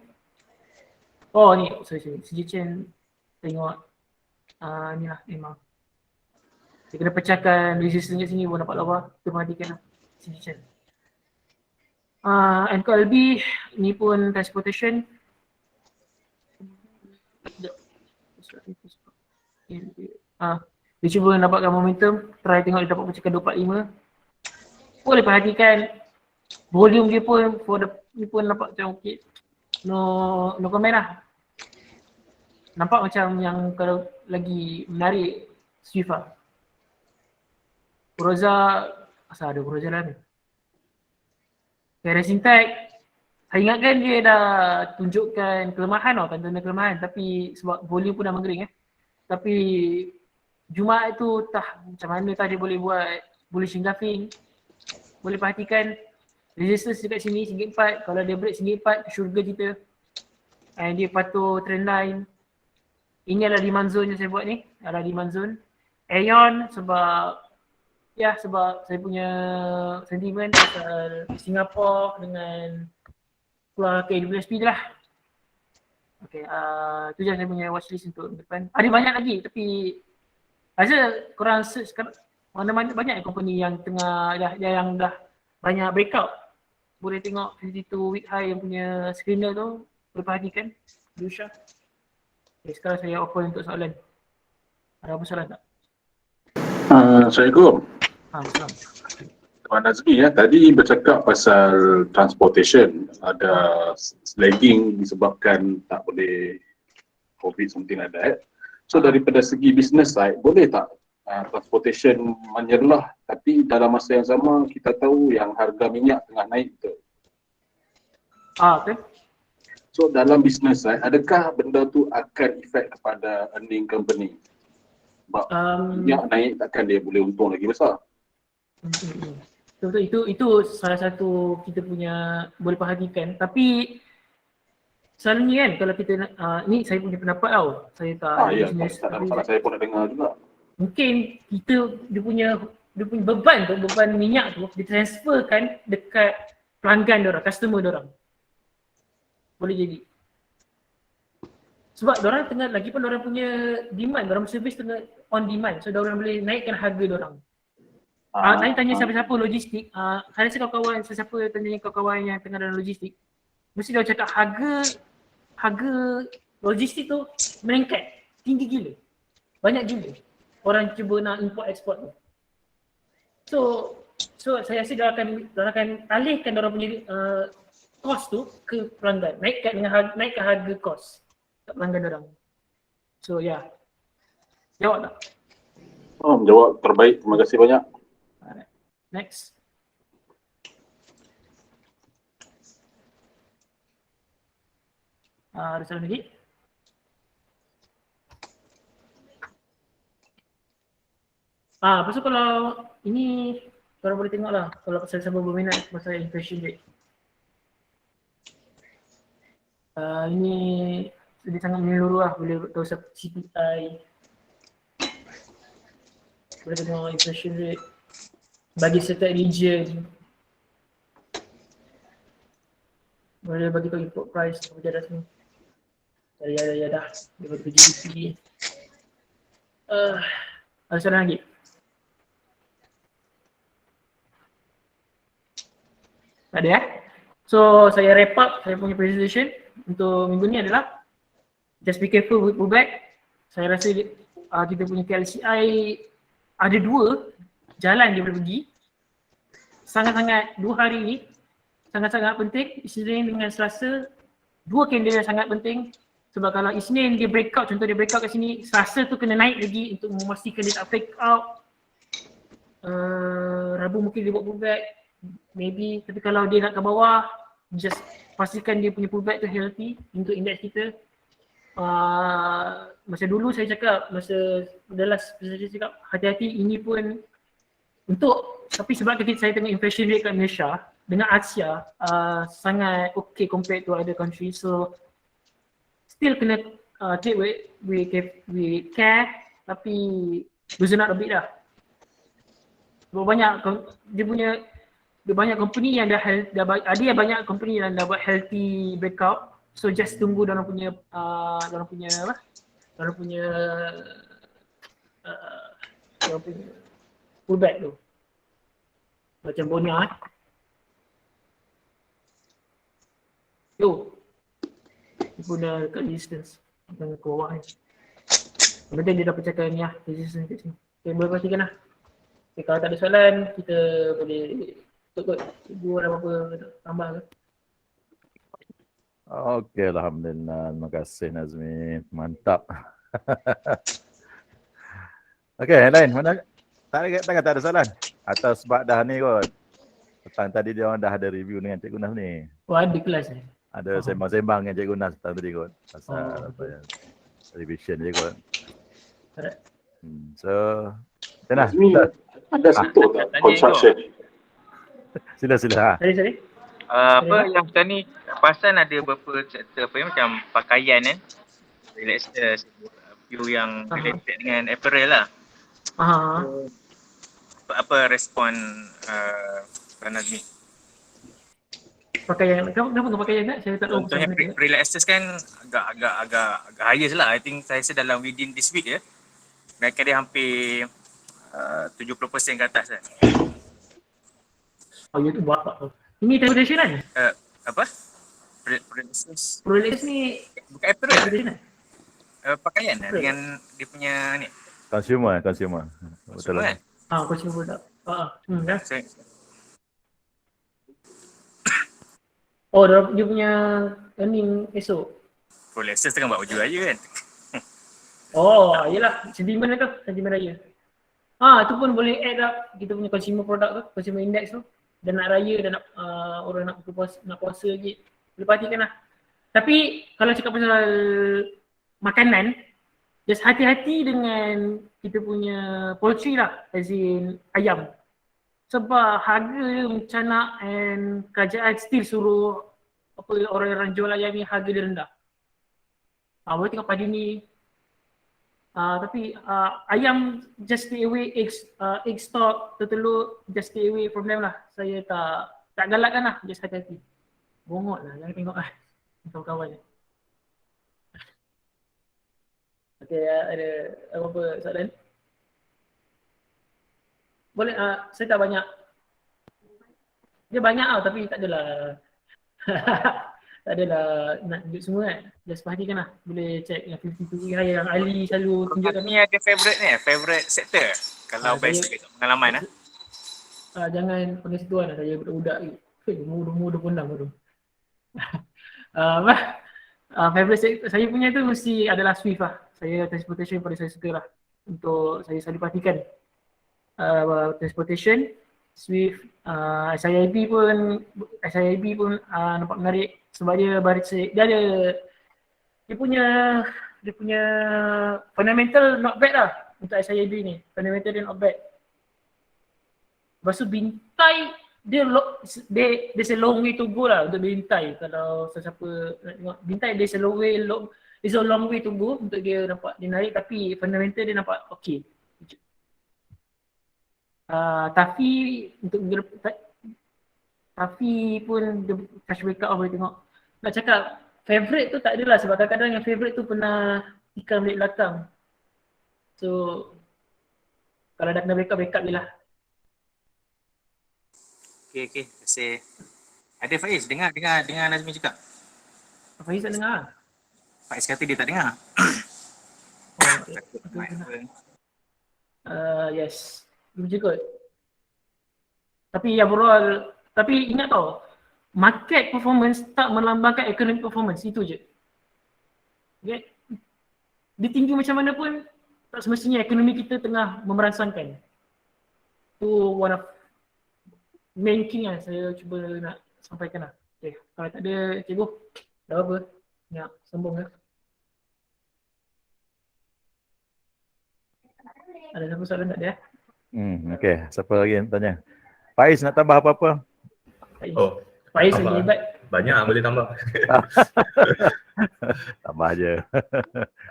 Oh ni, sorry. CJ Chen tengok ni lah memang. Dia kena pecahkan resistance kat sini pun dapat lawa. Kita perhatikan lah CJ Chen. NKLB ni pun transportation. Dia cuba dapatkan momentum, try tengok dia dapat pecahkan 245. Boleh perhatikan volume dia pun ni pun nampak macam okey. No comment lah. Nampak macam yang kalau lagi menarik Swift lah. Kuroza, asal ada Kuroza lah ni. Rising Tech, saya ingatkan dia dah tunjukkan kelemahan tanda-tanda kelemahan tapi sebab volume pun dah menggering Tapi Jumaat tu macam mana dia boleh buat bullish engulfing. Boleh perhatikan resistance dekat sini RM1.4. Kalau dia break RM1.4 ke syurga kita. And dia patuh trend line. Ini adalah demand zone yang saya buat ni. Adalah demand zone. Aeon sebab saya punya sentimen pasal Singapura dengan keluar ke AWSP je lah. Okay, tu je saya punya watchlist untuk depan. Ada banyak lagi tapi rasa korang search mana banyak company yang tengah yang dah banyak breakout. Boleh tengok 52 week high yang punya screener tu, boleh perhatikan. Yusha. Okay, sekarang saya open untuk soalan. Ada apa soalan tak? Assalamualaikum. Salam. Tuan Nazmi tadi bercakap pasal transportation, ada lagging disebabkan tak boleh COVID something like that. So daripada segi business side, boleh tak transportation menyerlah tapi dalam masa yang sama kita tahu yang harga minyak tengah naik betul. Okay. So dalam business side, adakah benda tu akan efek kepada earning company? Sebab minyak naik takkan dia boleh untung lagi besar. Betul, itu salah satu kita punya boleh perhatikan. Tapi selalunya kan kalau kita ni saya punya pendapat tau. Saya tak Ya, business. tak ada masalah, saya pun nak dengar juga. Mungkin dia punya beban minyak tu ditransferkan dekat pelanggan diorang, customer diorang. Boleh jadi. Sebab diorang tengah lagi pun diorang punya demand, diorang service tengah on demand. So diorang boleh naikkan harga diorang. Tanya siapa-siapa logistik, saya rasa kawan-kawan, siapa tanya kawan-kawan yang tengah dalam logistik, mesti dia cakap harga logistik tu meningkat, tinggi gila. Banyak gila orang cuba nak import export tu. So saya rasa dia akan alihkan dia orang punya cost tu ke pelanggan, naikkan harga cost kat pelanggan dia orang. So jawab tak? Jawab terbaik, terima kasih banyak. Next. Ada soalan lagi? Pasal kalau ini korang boleh tengok lah kalau pasal siapa berminat pasal inflation rate. Ini dia sangat menyeluruh lah, boleh tahu CPI, boleh tengok inflation rate bagi setiap region, boleh bagi tahu import price apa dia dah semua. Ya dah, dia bagi GDP. Ada soalan lagi? Tak ada So saya wrap up saya punya presentation untuk minggu ni adalah just be careful with pullback. Saya rasa kita punya KLCI ada 2 jalan dia boleh pergi. Sangat-sangat 2 hari ni sangat-sangat penting. Isnin dengan Selasa 2 candle yang sangat penting. Sebab kalau Isnin dia breakout, contoh dia breakout kat sini, Selasa tu kena naik lagi untuk memastikan dia tak fake out. Rabu mungkin dia buat pullback, maybe. Tapi kalau dia nak ke bawah, just pastikan dia punya pullback tu healthy untuk indeks kita. Masa dulu saya cakap, masa last saya cakap hati-hati ini pun tapi sebab saya tengok inflation rate kat Malaysia dengan Asia sangat okay compared to other countries, so still kena take with care, tapi loosen up a bit lah. Sebab banyak company yang ada banyak company yang dah buat healthy breakout. So just tunggu dalam punya pullback tu. Macam Bonia dia pun dah dekat resistance dengan ke bawah ni. Kemudian dia dah pecahkan ni resistance kat sini. Okay, boleh pastikan lah. Okay, kalau tak ada soalan, kita boleh tutup ibu ada apa-apa tambah ke? Okey, alhamdulillah. Terima kasih Nazmi. Mantap. Okey, yang lain mana? Tak ada soalan. Atau sebab dah ni kot. Petang tadi dia orang dah ada review dengan Cikgu Nas ni. Ada kelas ni. Ada sembang-sembang dengan Cikgu Nas petang tadi kot. Pasal apa ya? Revision je kot. So, macam mana? Ada satu construction. Sila. Sorry. Yang kita ni pasal ada beberapa sektor macam pakaian kan. Let's few yang related dengan apparel lah. Apa respon Tuan Nazmi? Pakaian, kenapa kau pakaian tak? Saya tak tahu. Contohnya pre-lat access kan agak higher lah. I think saya rasa dalam within this week ya. Naikkan dia hampir 70% ke atas kan. Oh, ya tu buat apa? Ini transportation kan? Apa? Pre-lat access. Prolix ni Bukan apparel lah. transportation kan? Pakaian lah dengan dia punya ni. Consumer. Betul Semua lah. kan? Consumer product. Dah. Oh, dia punya earning esok. Pre-lat access tengah buat baju raya kan. Oh, yelah. Sentimen tu, sentimen raya. Tu pun boleh add up kita punya consumer product tu, consumer index tu. Dan nak raya dan nak orang nak puasa lagi. Boleh perhatikan lah. Tapi kalau cakap pasal makanan, just hati-hati dengan kita punya poultry lah, as in ayam. Sebab harga dia mencanak and kerajaan still suruh orang-orang jual ayam ni harga dia rendah. Boleh tengok padi ni. Tapi ayam just stay away, egg stock, telur just stay away from them lah. Saya tak galakkan lah, just hati-hati. Bongok lah, jangan tengok lah kawan-kawan ni. Okay, ada apa-apa soalan? Boleh, saya tak banyak. Dia banyak tau tapi tak adalah tak adalah nak tunjuk semua kan. Just perhatikan lah. Boleh check yang 52 hari yang Ali selalu tunjukkan. Ni ada favorite sector kalau basic pengalaman Jangan panggil situ kan, saya budak-budak lagi. Umur 26 baru. Favorite sector saya punya tu mesti adalah Swift lah. Saya transportation pada saya suka lah. Untuk saya selalu perhatikan. Transportation, Swift, SIIB pun nampak menarik sebab dia dia punya fundamental not bad lah untuk SIIB ni. Fundamental dia not bad. Lepas tu Bintai there's a long way to go lah untuk Bintai. Kalau sesiapa nak tengok Bintai there's a long way to go untuk dia nampak dia naik, tapi fundamental dia nampak okay. Tafi pun dia cash backup boleh tengok. Nak cakap favourite tu tak adalah sebab kadang-kadang yang favourite tu pernah tikam balik belakang. So kalau dah kena backup je lah. Okay. Terima kasih. Ada Faiz, dengar Nazmi cakap. Faiz tak dengar? Faiz kata dia tak dengar. Yes. Betul kot. Tapi overall, tapi ingat tau, market performance tak melambangkan economic performance, itu je. Okay? Dia tinggi macam mana pun, tak semestinya ekonomi kita tengah memerangsangkan. Itu one of main thing yang saya cuba nak sampaikan lah. Okay. Kalau tak ada cikgu, dah apa? Nak sambung lah. Ada siapa soalan tak ada? Okay, siapa lagi yang tanya? Faiz nak tambah apa-apa? Faiz lagi hebat. Banyak boleh tambah. Tambah je.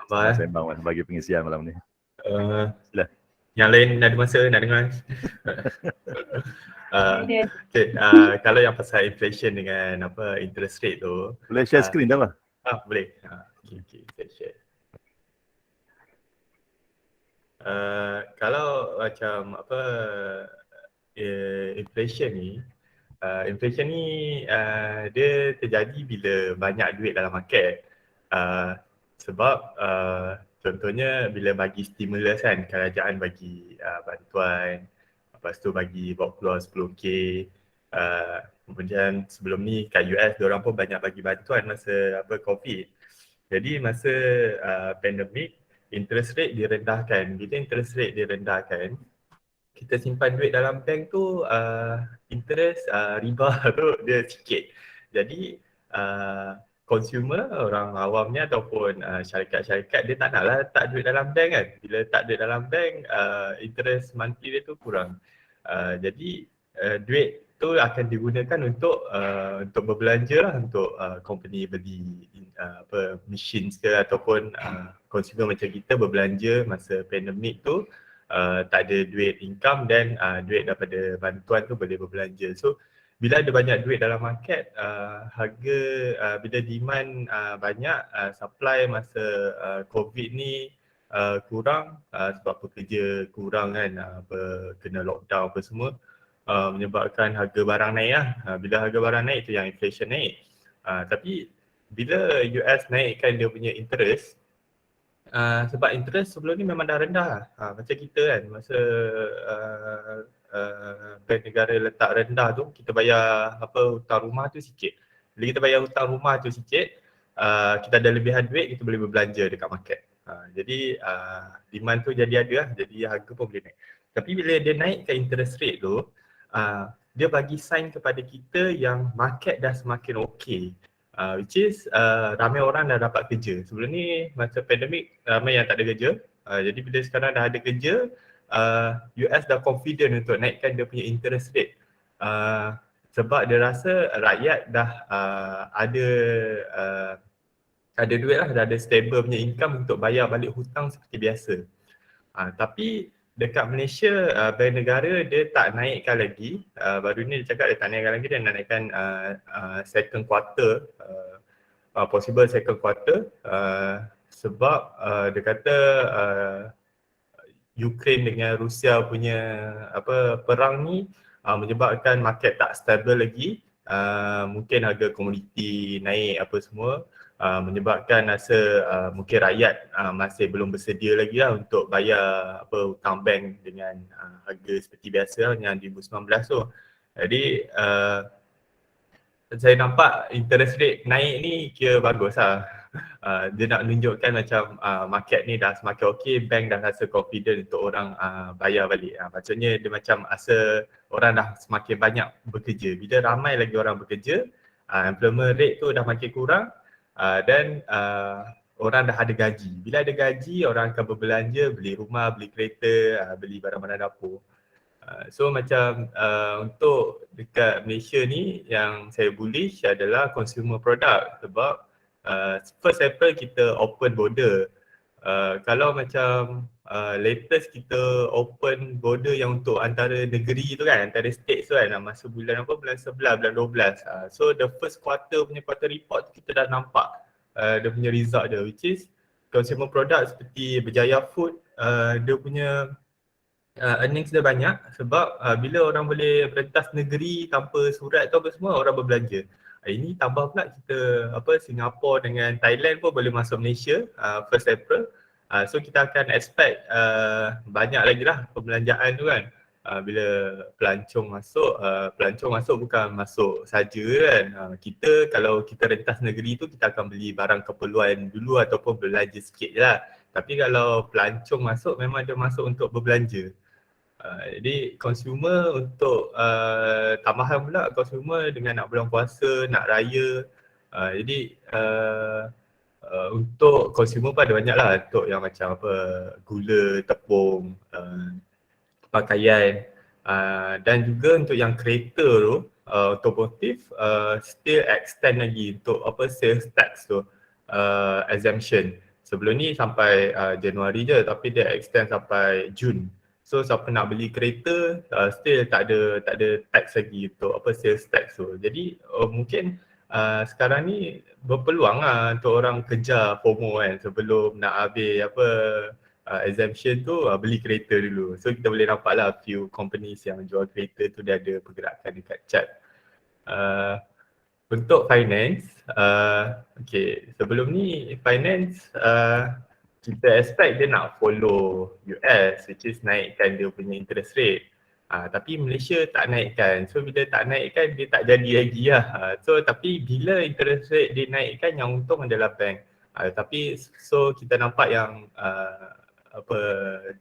Tambah Sembang bagi pengisian malam ni. Sila. Yang lain ada masa nak dengar. Kalau yang pasal inflation dengan interest rate tu. Boleh share screen dah lah? Boleh. Okay, saya share. Kalau macam inflation ni dia terjadi bila banyak duit dalam market. Sebab contohnya bila bagi stimulus kan, kerajaan bagi bantuan, lepas tu bagi bawa keluar 10k. Kemudian sebelum ni kat US diorang pun banyak bagi bantuan masa COVID. Jadi masa pandemik, interest rate direndahkan. Bila interest rate direndahkan, kita simpan duit dalam bank tu, interest riba tu dia sikit. Jadi consumer, orang awamnya ataupun syarikat-syarikat dia tak naklah tak duit dalam bank kan. Bila tak duit dalam bank, interest monthly dia tu kurang. Jadi duit tu akan digunakan untuk berbelanja lah, untuk company beli machines ke ataupun consumer macam kita berbelanja masa pandemik tu tak ada duit income dan duit daripada bantuan tu boleh berbelanja. So bila ada banyak duit dalam market, harga bila demand banyak, supply masa COVID ni kurang sebab pekerja kurang kan, kena lockdown apa semua, menyebabkan harga barang naik lah. Bila harga barang naik tu yang inflation naik. Tapi bila US naikkan dia punya interest, sebab interest sebelum ni memang dah rendah lah. Macam kita kan, masa bank negara letak rendah tu, kita bayar hutang rumah tu sikit. Bila kita bayar hutang rumah tu sikit, kita ada lebihan duit, kita boleh berbelanja dekat market. Jadi demand tu jadi ada lah, jadi harga pun boleh naik. Tapi bila dia naikkan interest rate tu, dia bagi sign kepada kita yang market dah semakin okey. Which is ramai orang dah dapat kerja. Sebelum ni masa pandemik ramai yang tak ada kerja. Jadi bila sekarang dah ada kerja, US dah confident untuk naikkan dia punya interest rate. Sebab dia rasa rakyat dah ada duit lah, dah ada stable punya income untuk bayar balik hutang seperti biasa. Tapi dekat Malaysia, bank negara dia tak naikkan lagi. Baru ni dia cakap dia tak naikkan lagi, dia nak naikkan second quarter, possible second quarter, sebab dia kata Ukraine dengan Rusia punya perang ni menyebabkan market tak stabil lagi. Mungkin harga komoditi naik apa semua, menyebabkan rasa mungkin rakyat masih belum bersedia lagi lah untuk bayar hutang bank dengan harga seperti biasa yang 2019 tu. Jadi saya nampak interest rate naik ni kira bagus lah. Dia nak menunjukkan macam market ni dah semakin okey, bank dah rasa confident untuk orang bayar balik. Maksudnya dia macam rasa orang dah semakin banyak bekerja. Bila ramai lagi orang bekerja, employment rate tu dah makin kurang, dan orang dah ada gaji. Bila ada gaji, orang akan berbelanja, beli rumah, beli kereta, beli barang-barang dapur. So macam untuk dekat Malaysia ni yang saya bullish adalah consumer product, sebab 1st April kita open border. Kalau macam latest kita open border yang untuk antara negeri tu kan, antara state tu kan, masa bulan bulan 11, bulan 12. So the first quarter punya quarter report kita dah nampak dia punya result dia, which is consumer product seperti Berjaya Food, dia punya earnings dia banyak sebab bila orang boleh berentas negeri tanpa surat tu apa semua, orang berbelanja. Ini tambah pula kita Singapura dengan Thailand pun boleh masuk Malaysia 1st April. So kita akan expect banyak lagi lah perbelanjaan tu kan. Bila pelancong masuk bukan masuk saja kan. Kita kalau kita rentas negeri tu kita akan beli barang keperluan dulu ataupun belanja sikit je lah. Tapi kalau pelancong masuk memang dia masuk untuk berbelanja. Jadi consumer untuk tambahan pula consumer dengan nak bulan puasa, nak raya. Jadi untuk consumer pun ada banyak lah, untuk yang macam gula, tepung, pakaian, dan juga untuk yang kereta tu, otomotif still extend lagi untuk sales tax tu, exemption. Sebelum ni sampai Januari je, tapi dia extend sampai Jun. So siapa nak beli kereta still tak ada tax lagi untuk sales tax tu. Jadi mungkin sekarang ni berpeluang lah untuk orang kejar FOMO kan, sebelum nak habis exemption tu beli kereta dulu. So kita boleh nampak lah few companies yang jual kereta tu dia ada pergerakan dekat chart. Untuk finance, okay, sebelum ni finance kita expect dia nak follow US, which is naikkan dia punya interest rate. Tapi Malaysia tak naikkan. So bila tak naikkan dia tak jadi lagi lah. So tapi bila interest rate dia naikkan, yang untung adalah bank. Tapi so kita nampak yang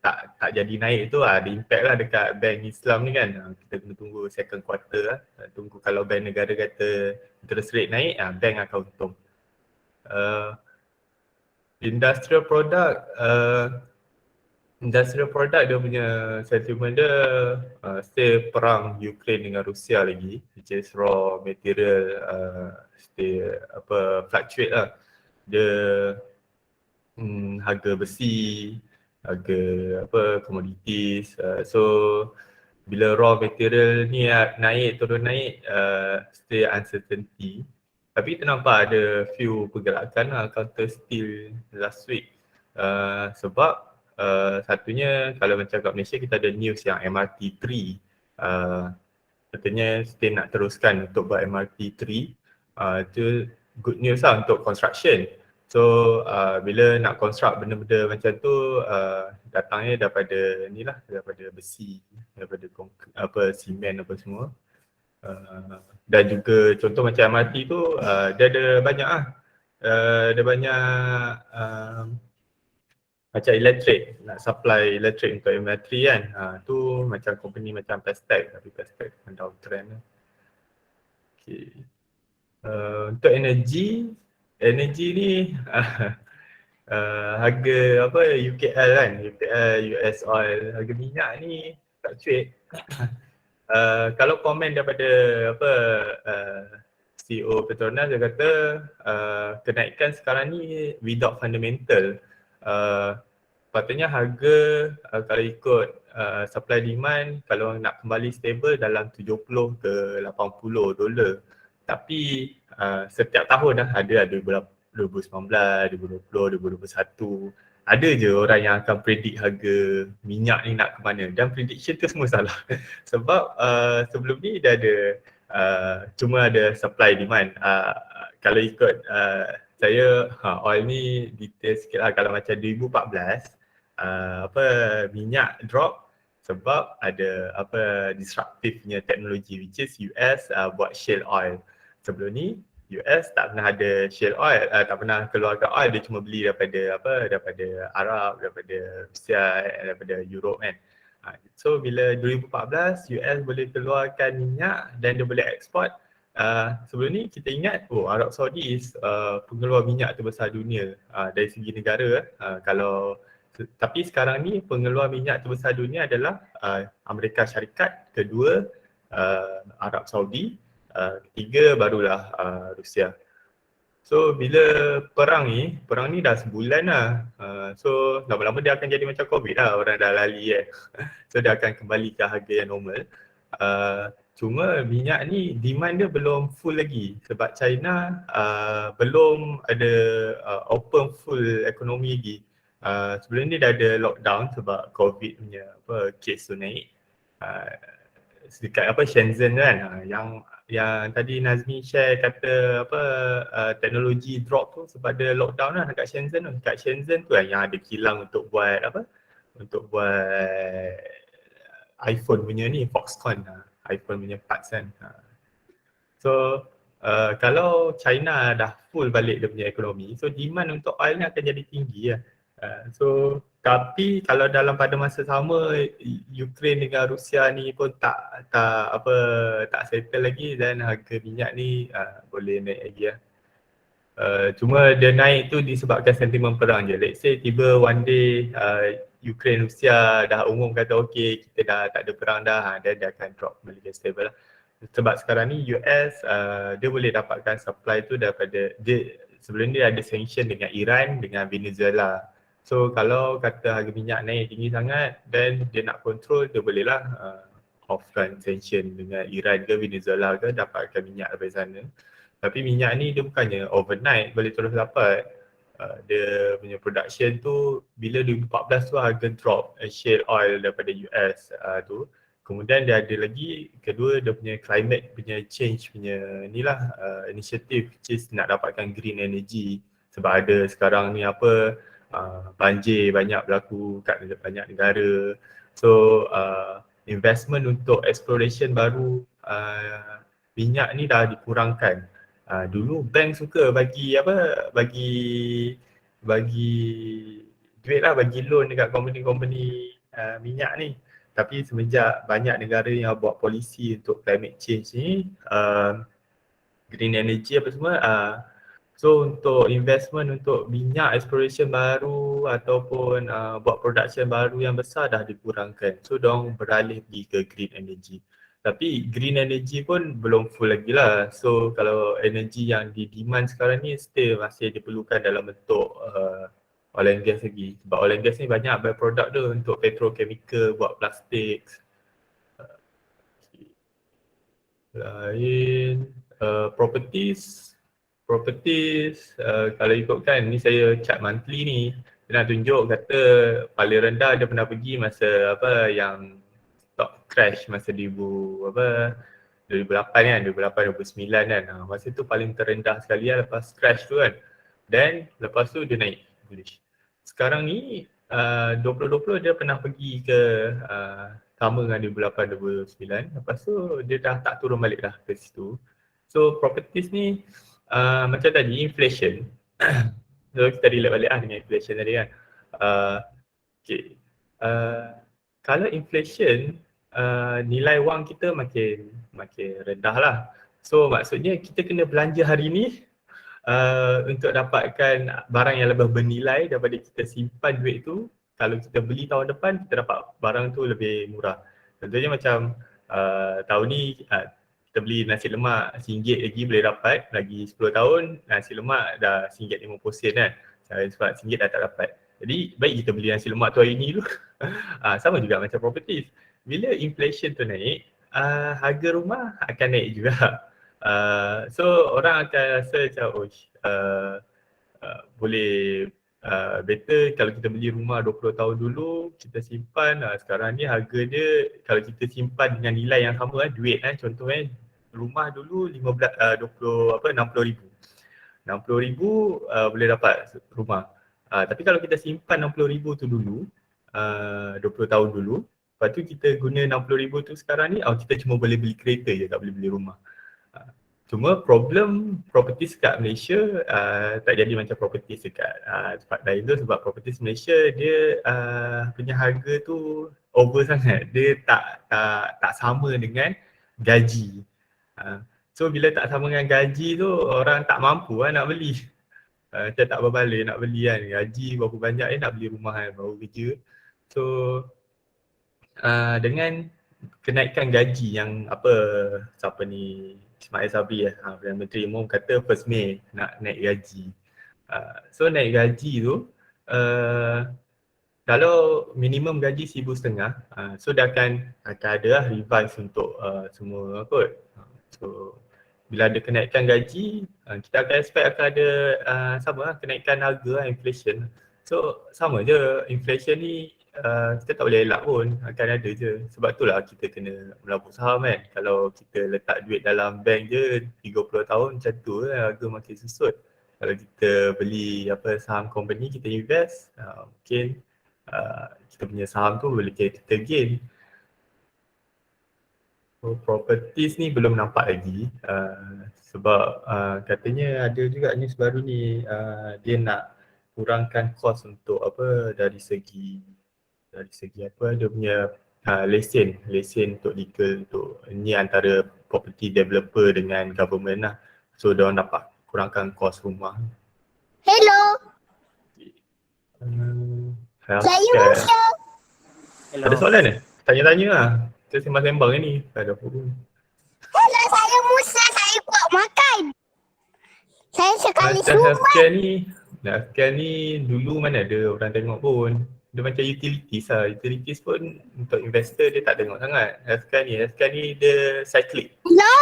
tak jadi naik tu ada impact lah dekat bank Islam ni kan. Kita kena tunggu second quarter lah. Tunggu kalau bank negara kata interest rate naik, bank akan untung. Industrial product dia punya sentiment dia still perang Ukraine dengan Rusia lagi, which is raw material still fluctuate lah. Dia harga besi, harga commodities. So bila raw material ni naik turun naik, still uncertainty. Tapi kita nampak ada few pergerakan counter steel last week. Sebab satunya kalau macam kat Malaysia kita ada news yang MRT3 katanya still nak teruskan untuk buat MRT3. Itu good news lah untuk construction. So bila nak construct benda-benda macam tu datangnya daripada ni lah, daripada besi, daripada simen apa semua. Dan juga contoh macam MRT tu dia ada banyak lah, ada banyak macam elektrik, nak supply elektrik untuk MRT kan. Tu macam company macam Pestec, tapi Pestec kan downtrend lah. Okay. Untuk energi ni harga UKL kan, UKL, US oil, harga minyak ni fluctuate. Kalau komen daripada CEO Petronas, dia kata kenaikan sekarang ni without fundamental. Patutnya harga kalau ikut supply demand, kalau nak kembali stable dalam 70 ke 80 dolar. Tapi setiap tahun dah ada 2019, 2020, 2021. Ada je orang yang akan predict harga minyak ni nak ke mana, dan prediction tu semua salah. Sebab sebelum ni dah ada cuma ada supply demand. Kalau ikut saya oil ni detail sikit lah. Kalau macam 2014 minyak drop sebab ada disruptive punya teknologi, which is US buat shale oil. Sebelum ni US tak pernah ada shale oil, tak pernah keluarkan oil, dia cuma beli daripada Arab, daripada Rusia, daripada Europe kan. So bila 2014 US boleh keluarkan minyak dan dia boleh eksport. Sebelum ni kita ingat Arab Saudi is pengeluar minyak terbesar dunia dari segi negara. Tapi sekarang ni pengeluar minyak terbesar dunia adalah Amerika Syarikat, kedua Arab Saudi, ketiga barulah Rusia. So bila perang ni dah sebulan lah. So lama-lama dia akan jadi macam COVID lah, orang dah lali kan. So dia akan kembali ke harga yang normal. Cuma minyak ni demand dia belum full lagi sebab China belum ada open full ekonomi lagi. Sebelum ni dah ada lockdown sebab COVID punya kes tu naik. Dekat Shenzhen kan, yang tadi Nazmi share kata teknologi drop tu sebab ada lockdown lah dekat Shenzhen tu. Dekat Shenzhen tu yang ada kilang untuk buat iPhone punya ni, Foxconn, iPhone punya parts kan. So kalau China dah full balik dia punya ekonomi, so demand untuk oil ni akan jadi tinggi lah. So tapi kalau dalam pada masa sama Ukraine dengan Rusia ni pun tak settle lagi, dan harga minyak ni boleh naik lagi lah. Cuma dia naik tu disebabkan sentimen perang je. Let's say tiba one day Ukraine Rusia dah umum kata okey kita dah tak ada perang dah, dia akan drop balik ke stable lah. Sebab sekarang ni US dia boleh dapatkan supply tu daripada sebelum ni ada sanction dengan Iran, dengan Venezuela. So kalau kata harga minyak naik tinggi sangat, then dia nak control, dia bolehlah offkan sanction dengan Iran ke Venezuela ke, dapatkan minyak dari sana. Tapi minyak ni dia bukannya overnight boleh terus dapat. Dia punya production tu bila 2014 tu harga drop shale oil daripada US tu. Kemudian dia ada lagi, kedua dia punya climate punya change punya inilah initiative, which is nak dapatkan green energy. Sebab ada sekarang ni banjir banyak berlaku kat banyak negara. So investment untuk exploration baru minyak ni dah dikurangkan. Dulu bank suka bagi duit lah, bagi loan dekat company-company minyak ni. Tapi semenjak banyak negara yang buat polisi untuk climate change ni, green energy apa semua, so untuk investment untuk minyak exploration baru ataupun buat production baru yang besar dah dikurangkan. So diorang beralih pergi ke green energy. Tapi green energy pun belum full lagi lah. So kalau energy yang di demand sekarang ni still masih diperlukan dalam bentuk oil and gas lagi. Sebab oil and gas ni banyak by-product tu untuk petrochemical, buat plastik. Lain, properties, kalau ikutkan ni saya chart monthly ni, dia nak tunjuk kata paling rendah dia pernah pergi masa apa yang stock crash masa 2008 kan, 2008 2009 kan. Masa tu paling terendah sekali lah lepas crash tu kan. Dan lepas tu dia naik bullish. Sekarang ni 2020 dia pernah pergi ke sama dengan 2008 2009. Lepas tu dia dah tak turun balik dah ke situ. So properties ni macam tadi inflation. So kita relate balik dengan inflation tadi kan. Okay. Kalau inflation nilai wang kita makin rendah lah. So maksudnya kita kena belanja hari ni untuk dapatkan barang yang lebih bernilai daripada kita simpan duit tu. Kalau kita beli tahun depan, kita dapat barang tu lebih murah. Contohnya macam tahun ni kita beli nasi lemak RM1 lagi boleh dapat, lagi 10 tahun nasi lemak dah RM1.50 kan. Sebab RM1 dah tak dapat. Jadi baik kita beli nasi lemak tu hari ni dulu. Sama juga macam properties. Bila inflation tu naik, harga rumah akan naik juga. So orang akan rasa macam boleh better kalau kita beli rumah 20 tahun dulu, kita simpan, sekarang ni harga dia kalau kita simpan dengan nilai yang sama duit contohnya rumah dulu 60,000. 60,000 boleh dapat rumah. Tapi kalau kita simpan 60,000 tu dulu, 20 tahun dulu, lepas tu kita guna 60,000 tu sekarang ni, kita cuma boleh beli kereta je, tak boleh beli rumah. Cuma problem properties kat Malaysia tak jadi macam properties dekat tempat lain tu, sebab properties Malaysia dia punya harga tu over sangat. Dia tak sama dengan gaji. So bila tak sama dengan gaji tu, orang tak mampu nak beli. Macam tak berbalik nak beli kan, gaji berapa banyak nak beli rumah kan, baru kerja. So dengan kenaikan gaji yang siapa ni Ismail Sabri Perdana Menteri umum kata 1 Mei nak naik gaji. So naik gaji tu kalau minimum gaji 1,500, so dia akan ada lah revise untuk semua kot. So bila ada kenaikan gaji, kita akan expect akan ada sama kenaikan harga inflation. So sama je inflation ni kita tak boleh elak pun, akan ada je. Sebab itulah kita kena melabur saham kan. Kalau kita letak duit dalam bank je 30 tahun macam tu harga makin susut. Kalau kita beli saham company, kita invest, mungkin kita punya saham tu boleh capital gain. So properties ni belum nampak lagi sebab katanya ada juga news baru ni dia nak kurangkan kos untuk dari segi dia punya lesen untuk legal untuk ni antara property developer dengan government lah. So dia orang dapat kurangkan kos rumah. Hello. Saya Musa. Ada soalan ni? Tanya-tanya lah. Kita sembang-sembang ni. Tak ada apa pun. Hello, saya Musa. Saya buat makan. Saya sekali sumbang. Healthcare ni dulu mana ada orang tengok pun. Dia macam utilities lah. Utilities pun untuk investor dia tak tengok sangat. Healthcare ni dia cyclic. Hello.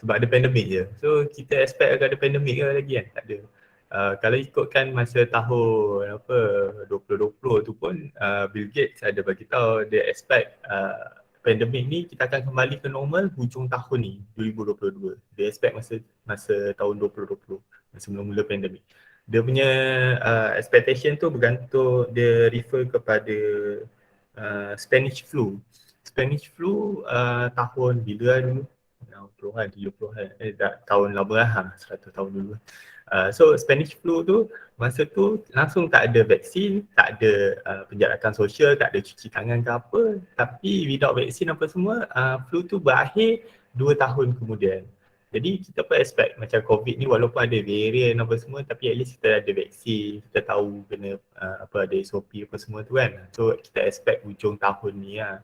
Sebab ada pandemik je. So kita expect akan ada pandemik ke lagi kan? Tak ada. Kalau ikutkan masa tahun 2020 tu pun Bill Gates ada bagi tahu dia expect pandemik ni kita akan kembali ke normal hujung tahun ni 2022. Dia expect masa tahun 2020 masa mula-mula pandemik. Dia punya expectation tu bergantung, dia refer kepada Spanish flu. Spanish flu tahun bila dulu? 60-an, 70-an, tahun lama lah, 100 tahun dulu. So Spanish flu tu masa tu langsung tak ada vaksin, tak ada penjarakan sosial, tak ada cuci tangan ke apa. Tapi without vaksin apa semua, flu tu berakhir 2 tahun kemudian. Jadi kita pun expect macam COVID ni walaupun ada varian apa semua tapi at least kita ada vaksin, kita tahu kena ada SOP apa semua tu kan. So kita expect hujung tahun ni lah.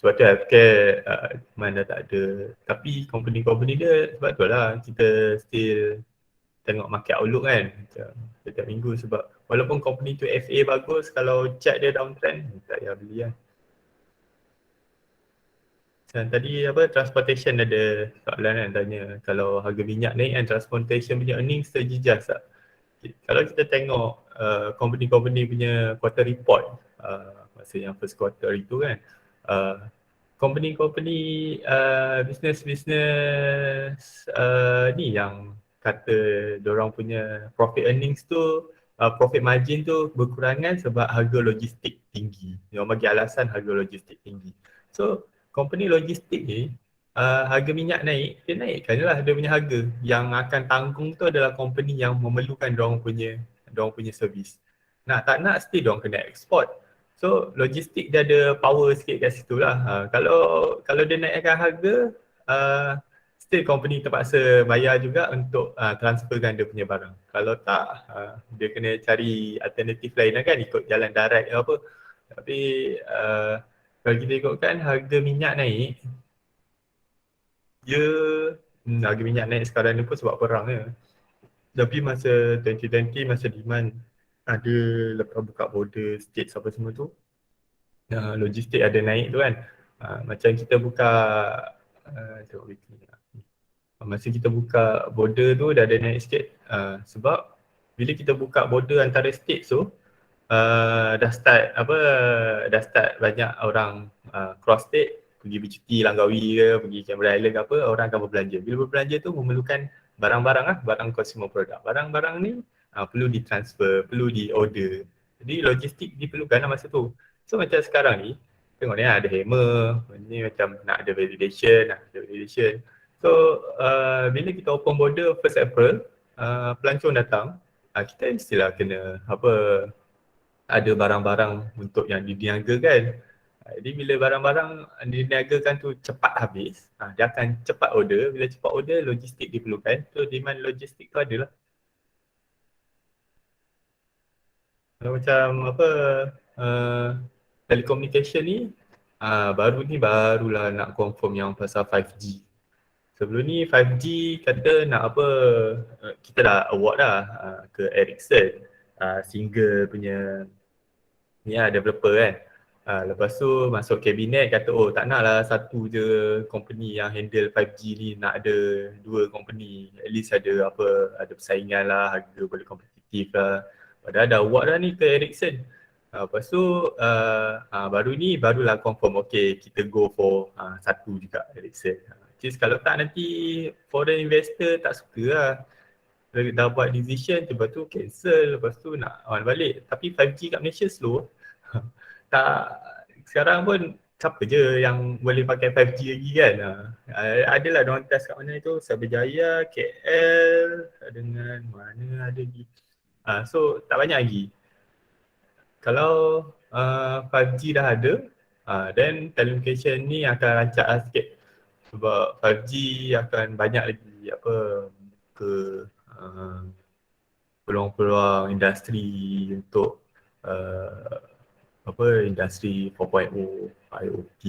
Sebab tu healthcare mana tak ada. Tapi company dia sebab tu lah kita still tengok market outlook kan macam setiap minggu, sebab walaupun company tu FA bagus, kalau chart dia downtrend tak payah beli kan. Dan tadi apa, transportation ada soalan kan tanya, kalau harga minyak naik kan transportation punya earnings terjejas tak? Kalau kita tengok company-company punya quarter report masa yang first quarter itu kan, company-company business ni yang kata diorang punya profit earnings tu, profit margin tu berkurangan sebab harga logistik tinggi. Diorang bagi alasan harga logistik tinggi. So company logistik ni harga minyak naik, dia naikkan je lah dia punya harga. Yang akan tanggung tu adalah company yang memerlukan diorang punya servis. Nak tak nak still diorang kena export. So logistik dia ada power sikit kat situ lah. Kalau dia naikkan harga, still company terpaksa bayar juga untuk transferkan dia punya barang. Kalau tak, dia kena cari alternatif lain lah kan, ikut jalan darat ke apa. Tapi kalau kita ikutkan harga minyak naik, harga minyak naik sekarang ni pun sebab perang je. Tapi masa 2020, masa demand ada lepas buka border state apa semua tu, logistik ada naik tu kan. Macam kita buka tengok weekly. Masa kita buka border tu dah ada naik sikit sebab bila kita buka border antara state tu dah start banyak orang cross state pergi bercuti Langkawi ke, pergi Cameron Island ke apa, orang akan berbelanja. Bila berbelanja tu memerlukan barang-barang barang consumer product. Barang-barang ni perlu ditransfer, perlu diorder. Jadi logistik diperlukan masa tu. So macam sekarang ni, tengok ni ada hammer, ni macam nak ada validation. So bila kita open border 1st April, pelancong datang, kita mestilah kena ada barang-barang untuk yang diniagakan. Jadi bila barang-barang diniagakan tu cepat habis, dia akan cepat order. Bila cepat order, logistik diperlukan. So demand logistik tu adalah. Kalau macam telecommunication ni, barulah nak confirm yang pasal 5G. Sebelum ni 5G kata nak kita dah award dah ke Ericsson, single punya developer kan. Lepas tu masuk kabinet kata tak nak lah satu je company yang handle 5G ni, nak ada dua company. At least ada persaingan lah, harga boleh kompetitif lah. Padahal dah award dah ni ke Ericsson. Lepas tu barulah confirm kita go for satu juga Ericsson. Just kalau tak nanti foreign investor tak suka lah. Dah buat decision, lepas tu cancel, lepas tu nak on balik. Tapi 5G kat Malaysia slow. Tak, sekarang pun siapa je yang boleh pakai 5G lagi kan. Adalah diorang test kat mana itu, Cyberjaya, KL, dengan mana ada lagi. So tak banyak lagi. Kalau 5G dah ada, then telecommunication ni akan rancak lah sikit. Sebab 5G akan banyak lagi ke peluang-peluang industri untuk industri 4.0, IoT,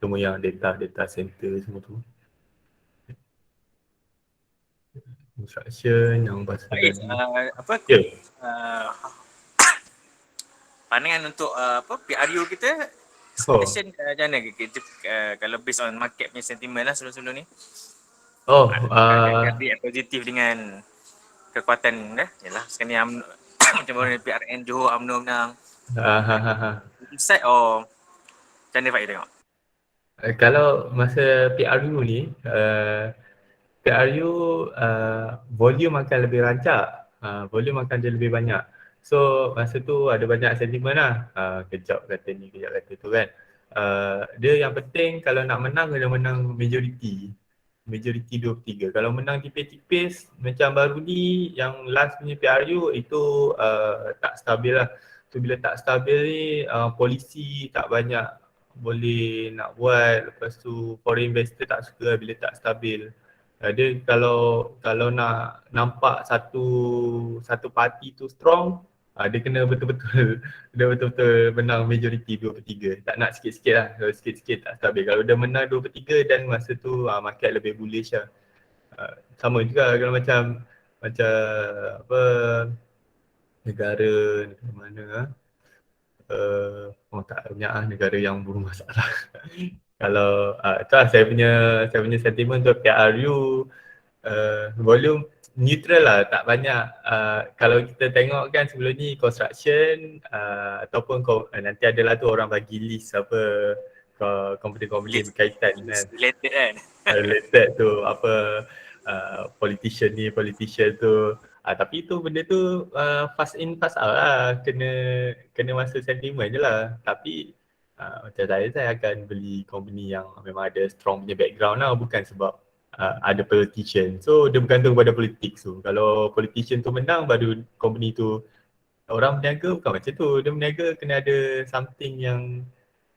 semua yang data center semua tu. Construction yang pasal pandangan untuk PRU kita expectation macam mana kita kalau based on market punya sentiment lah sebelum-sebelum ni. Ada positif dengan kekuatan yalah sekarang ni macam mana PRN Johor UMNO menang. Insight macam mana Faiz tengok? Kalau masa PRU ni, PRU volume akan lebih rancak, volume akan dia lebih banyak. So masa tu ada banyak sentimen lah, kejap kata ni, kejap kata tu kan. Dia yang penting kalau nak menang kena menang majoriti 2/3. Kalau menang tipis-tipis macam baru ni yang last punya PRU itu tak stabil lah. So bila tak stabil ni polisi tak banyak boleh nak buat, lepas tu foreign investor tak suka bila tak stabil. Dia kalau nak nampak satu parti tu strong, dia kena betul-betul menang majoriti 2/3. Tak nak sikit-sikit lah, kalau sikit-sikit tak stabil. Kalau dia menang 2/3 dan masa tu market lebih bullish lah. Sama juga kalau macam macam apa negara mana tak banyak negara yang bermasalah. Kalau tu lah saya punya sentimen untuk PRU volume neutral lah, tak banyak kalau kita tengok kan sebelum ni construction ataupun nanti adalah tu orang bagi list apa company-company berkaitan kan Related kan. related tu apa politician ni politician tu tapi tu benda tu fast in fast out lah, kena masa sentimen je lah. Tapi macam saya akan beli company yang memang ada strong punya background lah, bukan sebab ada politician. So dia bergantung pada politik tu. Kalau politician tu menang baru company tu, orang berniaga bukan macam tu. Dia berniaga kena ada something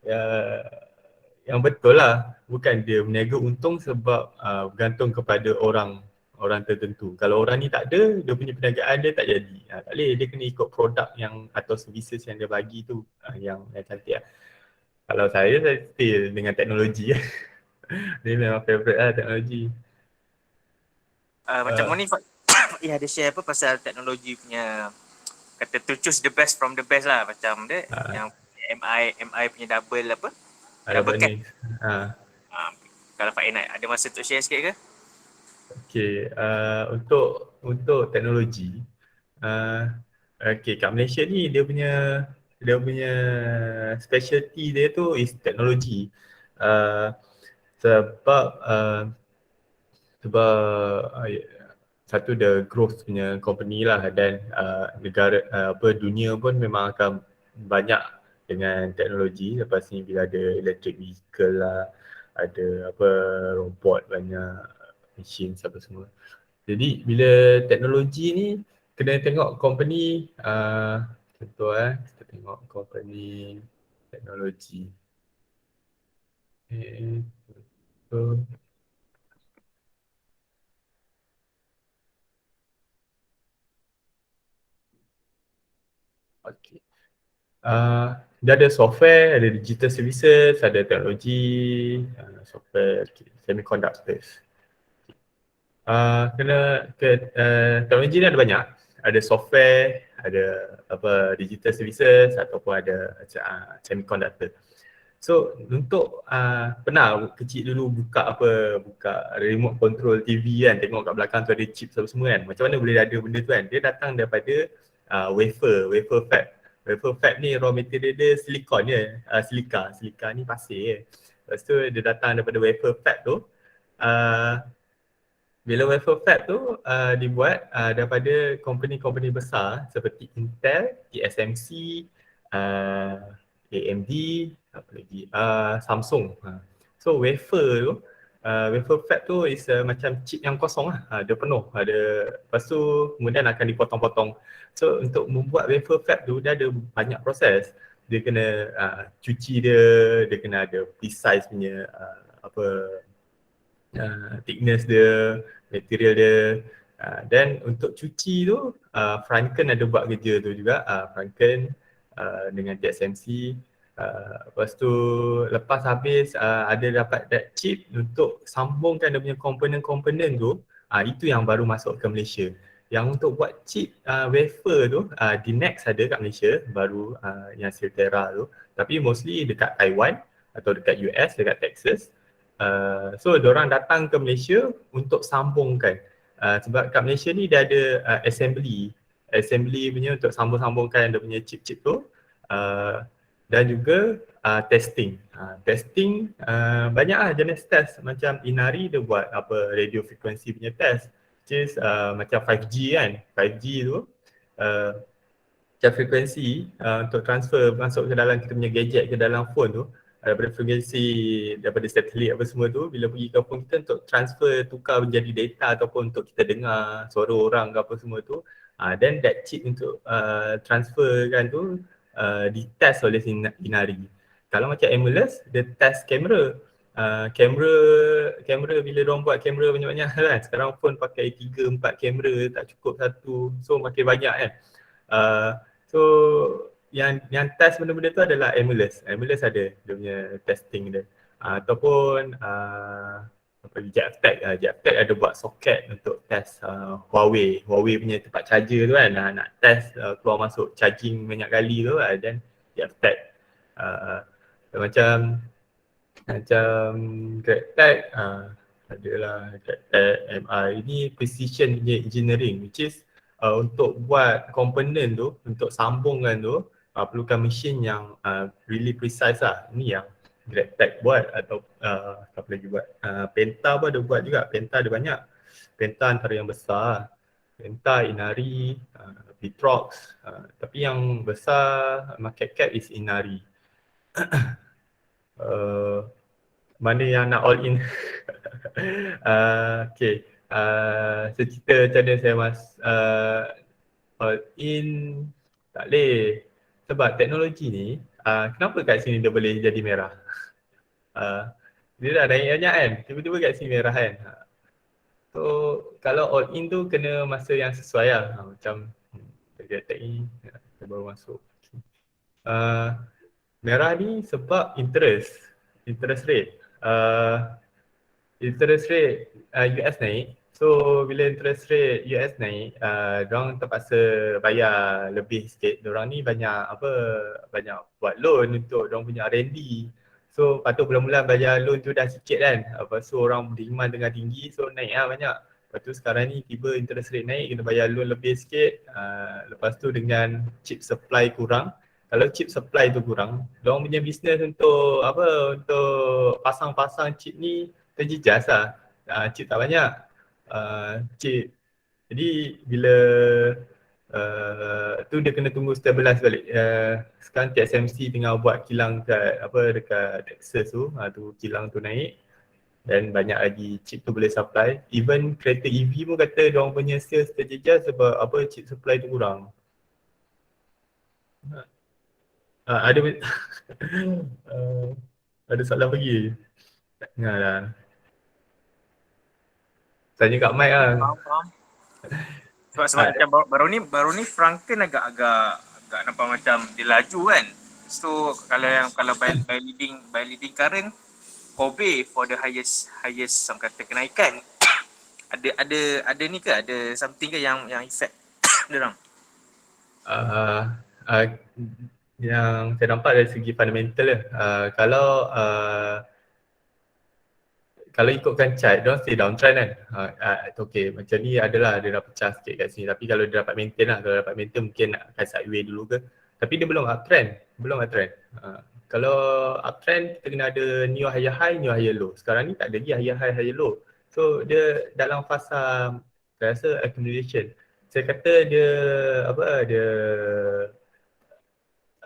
uh, yang betul lah. Bukan dia berniaga untung sebab bergantung kepada orang tertentu. Kalau orang ni tak ada, dia punya perniagaan dia tak jadi. Tak boleh, dia kena ikut produk yang atau services yang dia bagi tu yang cantik lah. Kalau saya still dengan teknologi. Dia memang favourite lah teknologi. Macam Moni ada share apa pasal teknologi punya, kata to choose the best from the best lah, macam dia yang MI punya double apa? Double cap. Ni. Kalau Pak Enak ada masa untuk share sikit ke? Okay, untuk teknologi, kat Malaysia ni dia punya specialty dia tu is teknologi. Sebab satu the growth punya company lah, dan negara dunia pun memang akan banyak dengan teknologi. Lepas ni bila ada electric vehicle lah, ada robot banyak, machine apa semua. Jadi bila teknologi ni kena tengok company, contoh kita tengok company teknologi. Okay. Dia ada software, ada digital services, ada teknologi, software, semiconductors. Teknologi ni ada banyak. Ada software, ada digital services ataupun ada semiconductor. So untuk pernah kecil dulu buka remote control TV kan, tengok kat belakang tu ada chip semua kan. Macam mana boleh ada benda tu kan? Dia datang daripada wafer fab. Wafer fab ni raw material dia silikon je, silika ni pasir je. Lepas tu dia datang daripada wafer fab tu. Bila wafer fab tu dibuat daripada company-company besar seperti Intel, TSMC, AMD, apa lagi, Samsung. So wafer fab tu is macam chip yang kosong lah, dia penuh, lepas tu kemudian akan dipotong-potong. So untuk membuat wafer fab tu dia ada banyak proses. Dia kena cuci dia kena ada precise punya thickness dia, material dia. Dan untuk cuci tu Franken ada buat kerja tu juga, Franken dengan TSMC. Lepas tu lepas habis ada dapat that chip untuk sambungkan dia punya komponen-komponen tu, itu yang baru masuk ke Malaysia. Yang untuk buat chip wafer tu di Next ada kat Malaysia baru, yang Siltera tu, tapi mostly dekat Taiwan atau dekat US, dekat Texas. So diorang datang ke Malaysia untuk sambungkan, sebab kat Malaysia ni dia ada assembly punya untuk sambung-sambungkan dia punya chip-chip tu, dan juga testing. Banyak lah jenis test. Macam Inari dia buat radio frequency punya test, which is macam 5G kan. 5G tu macam frekuensi untuk transfer masuk ke dalam kita punya gadget, ke dalam phone tu, daripada frekuensi daripada satelit apa semua tu, bila pergi ke phone kita untuk transfer, tukar menjadi data ataupun untuk kita dengar suara orang ke apa semua tu, then that chip untuk transfer kan tu ditest oleh Inari. Kalau macam Emulous, dia test kamera. Kamera bila diorang buat kamera banyak-banyak kan, sekarang phone pakai 3-4 kamera, tak cukup satu, so makin banyak kan. So yang test benda-benda tu adalah Emulous ada dia punya testing dia, ataupun apa JFTech ada buat soket untuk test Huawei punya tempat charger tu kan, nak test keluar masuk charging banyak kali tu dan JFTech macam GrabTech adalah GrabTech, MI ini precision punya engineering which is untuk buat komponen tu, untuk sambungkan tu perlukan mesin yang really precise lah. Ni yang GrabTech buat atau apa lagi buat. Penta pun ada buat juga. Penta ada banyak. Penta antara yang besar. Penta, Inari, Bitrox. Tapi yang besar market cap is Inari. Mana yang nak all in? Okay. Saya cerita macam mana saya all in, tak boleh. Sebab teknologi ni, kenapa kat sini dia boleh jadi merah? Dia dah naik banyak kan, tiba-tiba kat sini merah kan. So kalau all in tu kena masa yang sesuai lah. Macam GrabTech ni, kita baru masuk. Merah ni sebab interest rate. Interest rate US naik. So bila interest rate US naik, diorang terpaksa bayar lebih sikit. Diorang ni banyak buat loan untuk diorang punya R&D. So patut bulan-bulan bayar loan tu dah sikit kan. Lepas tu orang demand tengah tinggi, so naik lah banyak. Lepas tu sekarang ni tiba interest rate naik, kena bayar loan lebih sikit. Lepas tu dengan chip supply kurang. Kalau chip supply tu kurang, diorang punya bisnes untuk untuk pasang-pasang chip ni terjejas lah. Chip tak banyak. Chip. Jadi bila tu dia kena tunggu stabilize balik. Sekarang TSMC tengah buat kilang dekat Texas tu, tu kilang tu naik dan banyak lagi chip tu boleh supply. Even kereta EV pun kata diorang punya sales terjejas sebab chip supply tu kurang. Ada ada soalan lagi? Tak dengar lah. Tanya kat mic lah. Faham. Sebab macam baru ni Franken agak nampak macam dia laju kan. So kalau by leading current, Kobe for the highest some kata kenaikan. ada ni ke, ada something ke yang effect dia orang? Yang saya nampak dari segi fundamental lah. Kalau ikutkan chart, diorang stay downtrend kan. Okay, macam ni adalah dia dah pecah sikit kat sini. Tapi kalau dia dapat maintain lah, kalau dapat maintain mungkin nak akan sideways dulu ke. Tapi dia belum uptrend. Kalau uptrend, kita kena ada new higher high, new higher low. Sekarang ni tak ada lagi higher high, higher low. So dia dalam fasa, saya rasa accumulation. Saya kata dia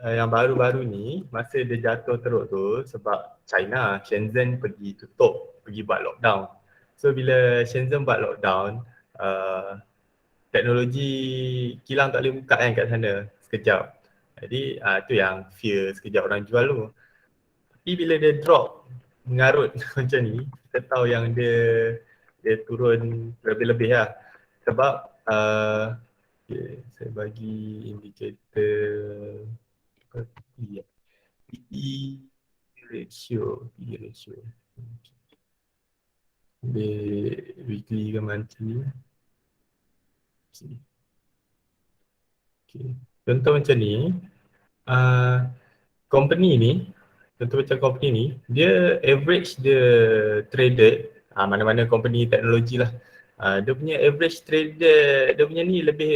yang baru-baru ni, masa dia jatuh teruk tu sebab China, Shenzhen pergi buat lockdown. So bila Shenzhen buat lockdown, teknologi kilang tak boleh buka kan kat sana sekejap. Jadi tu yang fear sekejap orang jual tu. Tapi bila dia drop, mengarut macam ni, kita tahu yang dia turun lebih-lebih lah. Sebab okay, saya bagi indikator PE ratio. Weekly ke monthly. Okay. Contoh macam ni, company ni, dia average dia traded, mana-mana company teknologi lah. Dia punya average trader, dia punya ni lebih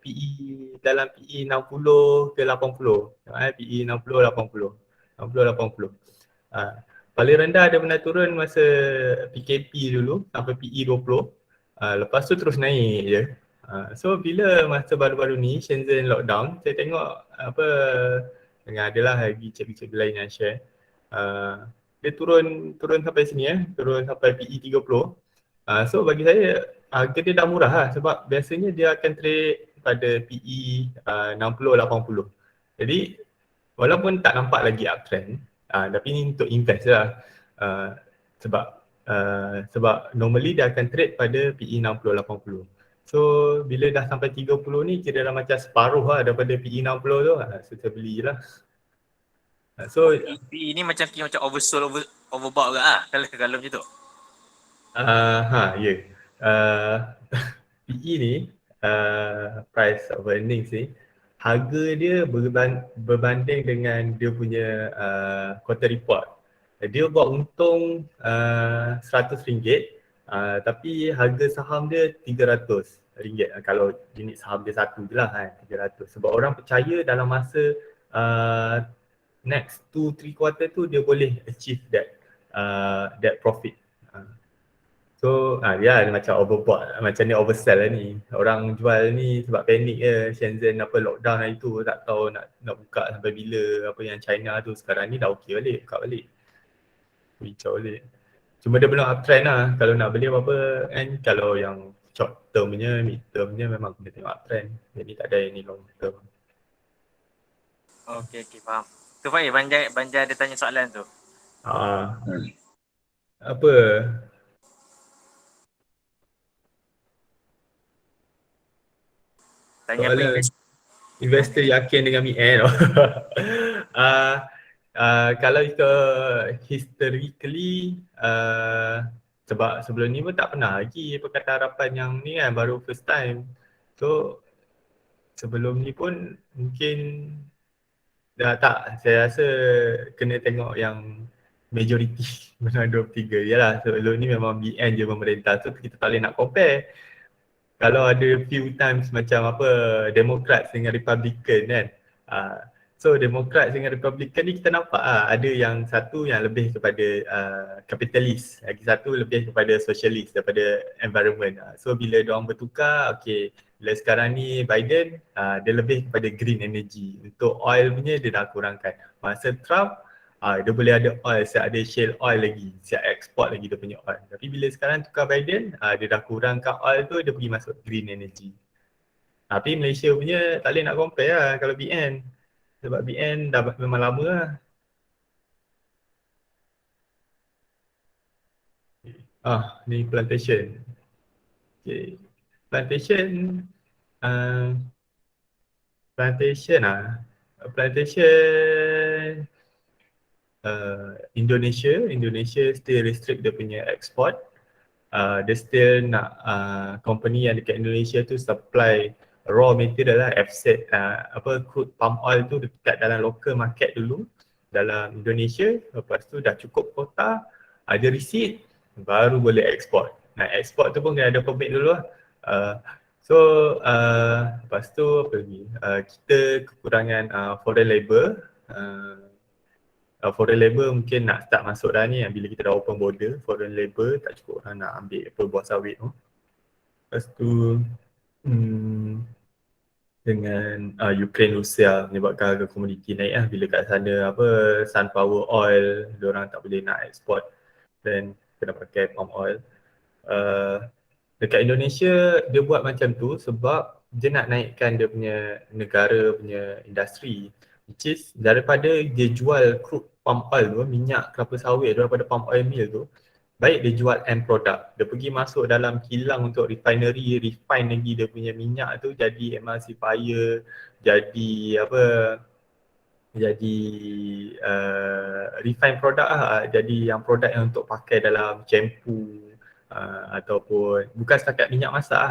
PE dalam PE 60 ke 80. PE 60, 80. Paling rendah dia pernah turun masa PKP dulu sampai PE 20. Lepas tu terus naik je. So bila masa baru-baru ni Shenzhen lockdown, saya tengok dengan adalah lagi cik-cik lain yang share. Dia turun sampai sini turun sampai PE 30. So bagi saya harga dia dah murah lah sebab biasanya dia akan trade pada PE 60-80. Jadi walaupun tak nampak lagi uptrend, tapi ni untuk invest lah. Sebab normally dia akan trade pada PE 60-80. So bila dah sampai 30 ni kira dah macam separuh lah daripada PE 60 tu, so saya beli je lah. So PE ni macam oversold, overbought ke kalau macam tu? Ya. Uh, PE ni, price of earnings ni, harga dia berbanding dengan dia punya quarter report. Dia buat untung RM100, tapi harga saham dia RM300. Kalau unit saham dia satu je lah kan, 300. Sebab orang percaya dalam masa next 2-3 quarter tu dia boleh achieve that profit. So dia macam overbought, macam ni oversell lah ni. Orang jual ni sebab panik je, Shenzhen apa lockdown hari tu tak tahu nak buka sampai bila. Apa yang China tu sekarang ni dah okey balik, buka balik. Bincang balik. Cuma dia belum uptrend lah. Kalau nak beli apa-apa kan, kalau yang short term punya, mid term punya memang kena tengok uptrend. Jadi tak ada yang ni long term. Okey, faham. Tu Faiz, Banja ada tanya soalan tu. Apa? Tanya apa Soalan investor yakin dengan MIN. Kalau historically, sebab sebelum ni pun tak pernah lagi Perkataan Harapan yang ni kan, baru first time. So sebelum ni pun mungkin tak, saya rasa kena tengok yang majority menang 23. Yalah, sebelum ni memang BN je pemerintah, so kita tak boleh nak compare. Kalau ada few times macam apa Democrats dengan Republican kan, so Democrats dengan Republican ni kita nampak ada yang satu yang lebih kepada kapitalis, lagi satu lebih kepada socialist daripada environment. So bila diorang bertukar, okay, bila sekarang ni Biden dia lebih kepada green energy. Untuk oil punya dia dah kurangkan. Masa Trump dia boleh ada oil, siap ada shale oil lagi, siap export lagi dia punya oil. Tapi bila sekarang tukar Biden, dia dah kurangkan oil tu, dia pergi masuk green energy. Tapi Malaysia punya tak boleh nak compare lah kalau BN. Sebab BN dah memang lama lah. Ni plantation. Okay. Plantation Indonesia still restrict dia punya export. Dia still nak company yang dekat Indonesia tu supply raw material lah, FZ, crude palm oil tu dekat dalam local market dulu dalam Indonesia. Lepas tu dah cukup quota, ada receipt, baru boleh export. Nak export tu pun kena ada permit dulu lah. Lepas tu apa lagi? Kita kekurangan foreign labour. Foreign labour mungkin nak start masuk dah ni, bila kita dah open border, foreign labour tak cukup orang nak ambil buah sawit tu. Lepas tu dengan Ukraine Rusia menyebabkan harga komoditi naik lah, bila kat sana sunflower oil diorang tak boleh nak export dan kena pakai palm oil. Dekat Indonesia dia buat macam tu sebab dia nak naikkan dia punya negara punya industri, which is daripada dia jual crude palm oil tu, minyak kelapa sawit daripada palm oil mill tu, baik dia jual end product, dia pergi masuk dalam kilang untuk refinery, refine lagi dia punya minyak tu jadi emulsifier, jadi refine product lah, jadi yang produk yang untuk pakai dalam shampoo, ataupun bukan setakat minyak masak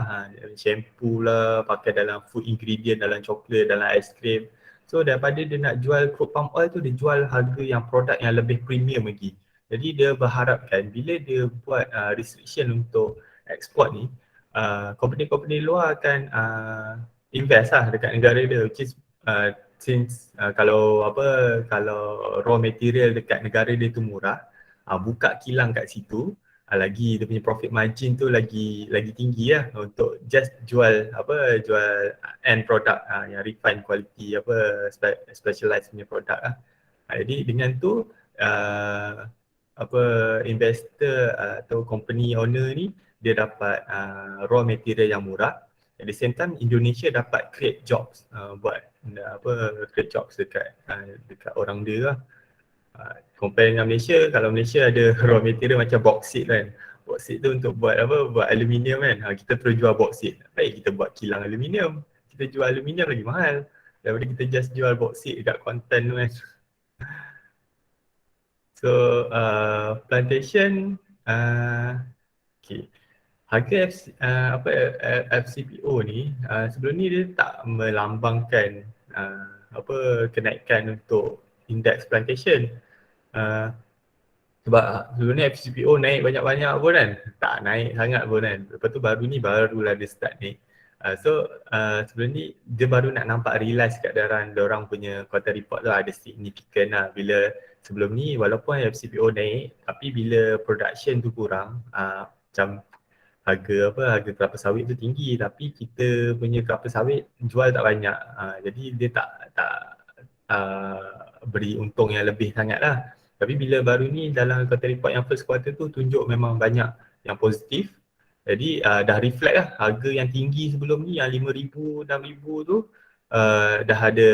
shampoo lah, pakai dalam food ingredient, dalam coklat, dalam aiskrim. So daripada dia nak jual crude palm oil tu, dia jual harga yang produk yang lebih premium lagi. Jadi dia berharapkan bila dia buat restriction untuk ekspor ni, company-company luar akan invest lah dekat negara dia, which is kalau raw material dekat negara dia tu murah, buka kilang kat situ, lagi dia punya profit margin tu lagi tinggi lah untuk just jual end product yang refined quality, specialized punya produk lah. Jadi dengan tu investor atau company owner ni dia dapat raw material yang murah. At the same time Indonesia dapat create jobs, create jobs dekat orang dia lah. Compare dengan Malaysia, kalau Malaysia ada raw material macam bauxite kan. Bauxite tu untuk buat aluminium kan. Kita terus jual bauxite. Baik kita buat kilang aluminium. Kita jual aluminium lagi mahal daripada kita just jual bauxite dekat Kuantan tu kan. So plantation Okay. Harga FCPO ni sebelum ni dia tak melambangkan kenaikan untuk indeks plantation. Sebab sebelum ni FCPO naik banyak-banyak pun kan, tak naik sangat pun kan. Lepas tu barulah dia start naik. Sebelum ni dia baru nak nampak realize keadaan diorang punya quarter report tu ada signifikan lah. Bila sebelum ni walaupun FCPO naik, tapi bila production tu kurang, macam harga kelapa sawit tu tinggi tapi kita punya kelapa sawit jual tak banyak. Jadi dia tak beri untung yang lebih sangat lah. Tapi bila baru ni dalam quarter report yang first quarter tu tunjuk memang banyak yang positif. Jadi dah reflect lah harga yang tinggi sebelum ni yang 5,000, 6,000 tu dah ada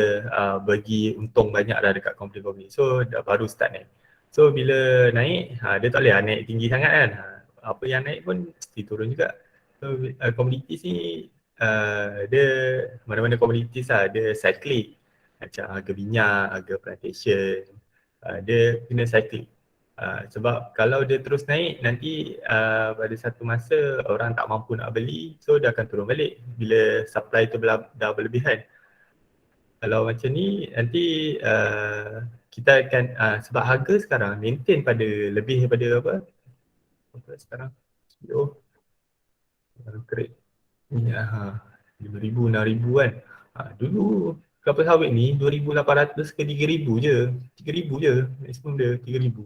bagi untung banyak dah dekat company-company. So dah baru start naik. So bila naik, dia tak boleh naik tinggi sangat kan. Apa yang naik pun mesti turun juga. So commodities ni dia mana-mana commodities lah, dia cyclic. Macam harga minyak, harga plantation, dia kena cyclic. Sebab kalau dia terus naik nanti pada satu masa orang tak mampu nak beli, so dia akan turun balik bila supply tu dah berlebihan. Kalau macam ni nanti kita akan sebab harga sekarang maintain pada lebih daripada apa sekarang kredi minyak 5,000, 6,000 kan. Dulu kelapa sawit ni 2,800 ke 3,000 je. 3,000 je maksimum dia 3,000.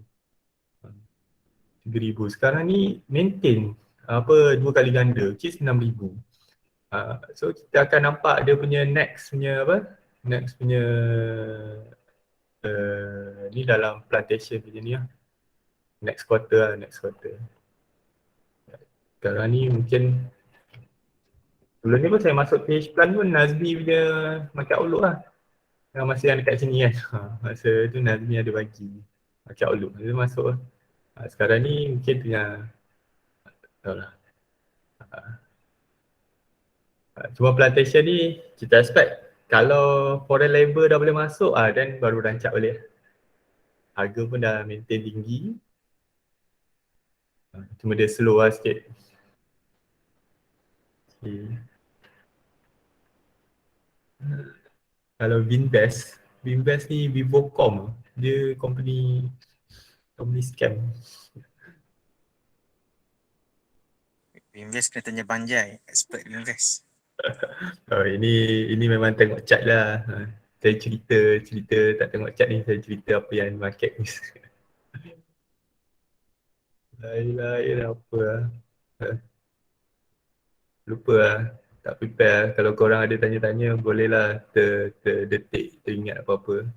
3,000. Sekarang ni maintain dua kali ganda, which is 6,000. So kita akan nampak dia punya next punya ni dalam plantation macam ni lah. Next quarter. Sekarang ni mungkin sebelum ni pun saya masuk PH Plan pun Nazmi punya market outlook lah. Masa yang dekat sini kan. Masa tu Nazmi ada bagi market outlook. Dia masuk lah. Sekarang ni mungkin punya tahu lah. Cuma plantation ni kita expect kalau foreign labor dah boleh masuk dan baru rancak balik. Harga pun dah maintain tinggi. Cuma dia slow lah sikit. Okay. Kalau Vinbest ni Vivocom, dia company scam. Invest kena tanya Banjai, expert invest. Ini memang tengok chart lah. Saya cerita tak tengok chart ni, saya cerita apa yang market ni. Lain apa lah. Lupa lah, tak prepare. Kalau korang ada tanya-tanya bolehlah terdetik, teringat apa-apa.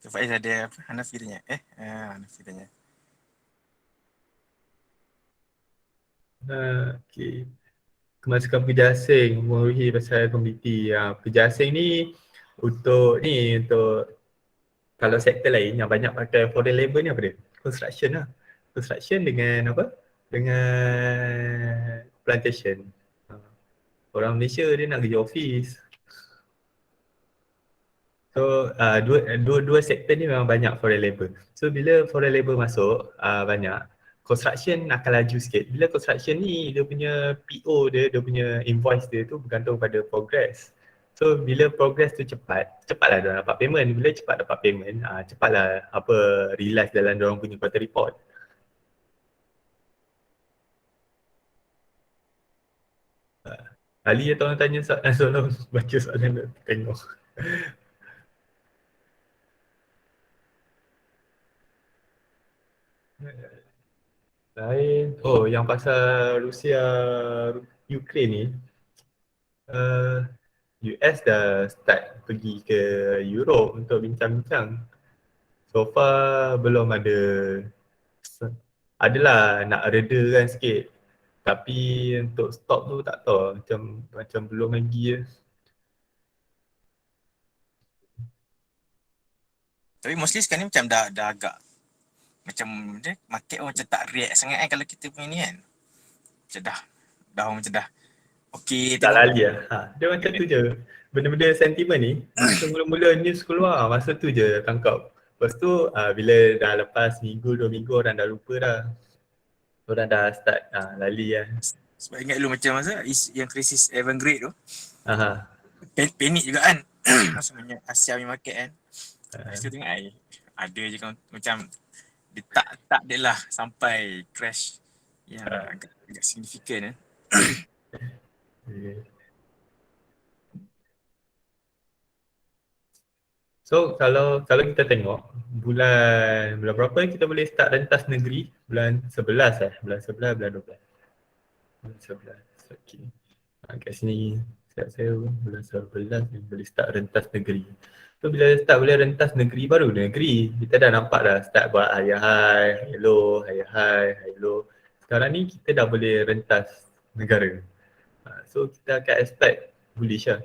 Faiz ada apa? Hanafi tanya. Hanafi tanya. Okay. Kemasukan pekerja asing memenuhi pasal komoditi. Pekerja asing ni untuk kalau sektor lain yang banyak pakai foreign labour ni apa dia? Construction lah. Construction dengan apa? Dengan plantation. Orang Malaysia dia nak kerja office. So dua sektor ni memang banyak foreign labour. So bila foreign labour masuk banyak, construction akan laju sikit. Bila construction ni dia punya PO dia punya invoice dia tu bergantung pada progress. So bila progress tu cepatlah dia dapat payment. Bila cepat dapat payment, cepatlah realize dalam dia orang punya quarter report. Ali tolong tanya soalan, baca soalan tengok. Lain, yang pasal Rusia Ukraine ni, US dah start pergi ke Europe untuk bincang-bincang. So far belum adalah nak redakan sikit. Tapi untuk stop tu tak tahu, macam belum lagi je. Tapi mostly sekarang ni macam dah agak macam market macam tak react sangat kan kalau kita punya ni kan. Macam macam dah okey Tak tengok. lali lah. Dia macam tu je. Benda-benda sentimen ni, masa mula-mula news keluar, masa tu je tangkap. Lepas tu bila dah lepas minggu, 2 minggu orang dah lupa dah. orang dah start lali lah. Sebab ingat dulu macam masa yang krisis Evergrande tu, Aha. panik juga kan. Maksudnya Asia punya market kan. Lepas tu tengok ada je kan macam dia tak dia lah sampai crash yang agak signifikan kan. Okay. So kalau kita tengok bulan berapa kita boleh start rentas negeri? Bulan 11 bulan 11, bulan 12. Bulan 11. Okey. Kat sini saya bulan 11 ni boleh start rentas negeri. So bila start boleh rentas negeri, baru negeri kita dah nampak dah start buat higher high, high low, higher high, high low. Sekarang ni kita dah boleh rentas negara. So kita akan expect bullish lah.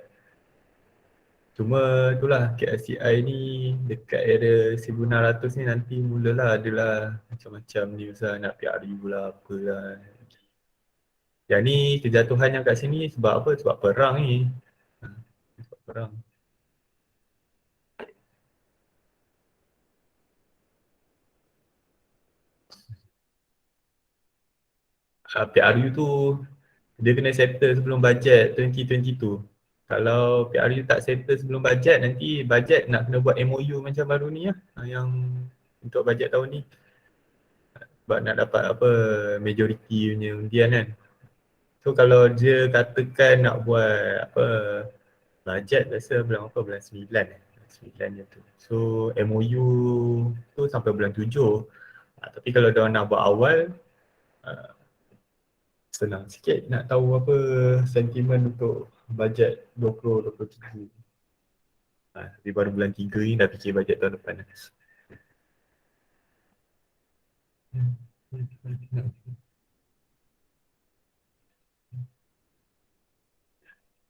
Cuma itulah KSCI ni dekat area 1600 ni nanti mulalah adalah macam-macam news lah, nak PRU lah apalah. Yang ni kejatuhan yang kat sini sebab apa? Sebab perang ni. Sebab perang. PRU tu dia kena settle sebelum bajet 2022. Kalau PRU tak settle sebelum bajet, nanti bajet nak kena buat MOU macam baru ni lah, yang untuk bajet tahun ni. Sebab nak dapat apa majority punya undian kan. So kalau dia katakan nak buat apa bajet, rasa bulan apa, bulan 9 je tu. So MOU tu sampai bulan 7. Tapi kalau dia nak buat awal, senang sikit nak tahu apa sentimen untuk bajet 2023. Tapi baru bulan 3 ni dah fikir bajet tahun depan.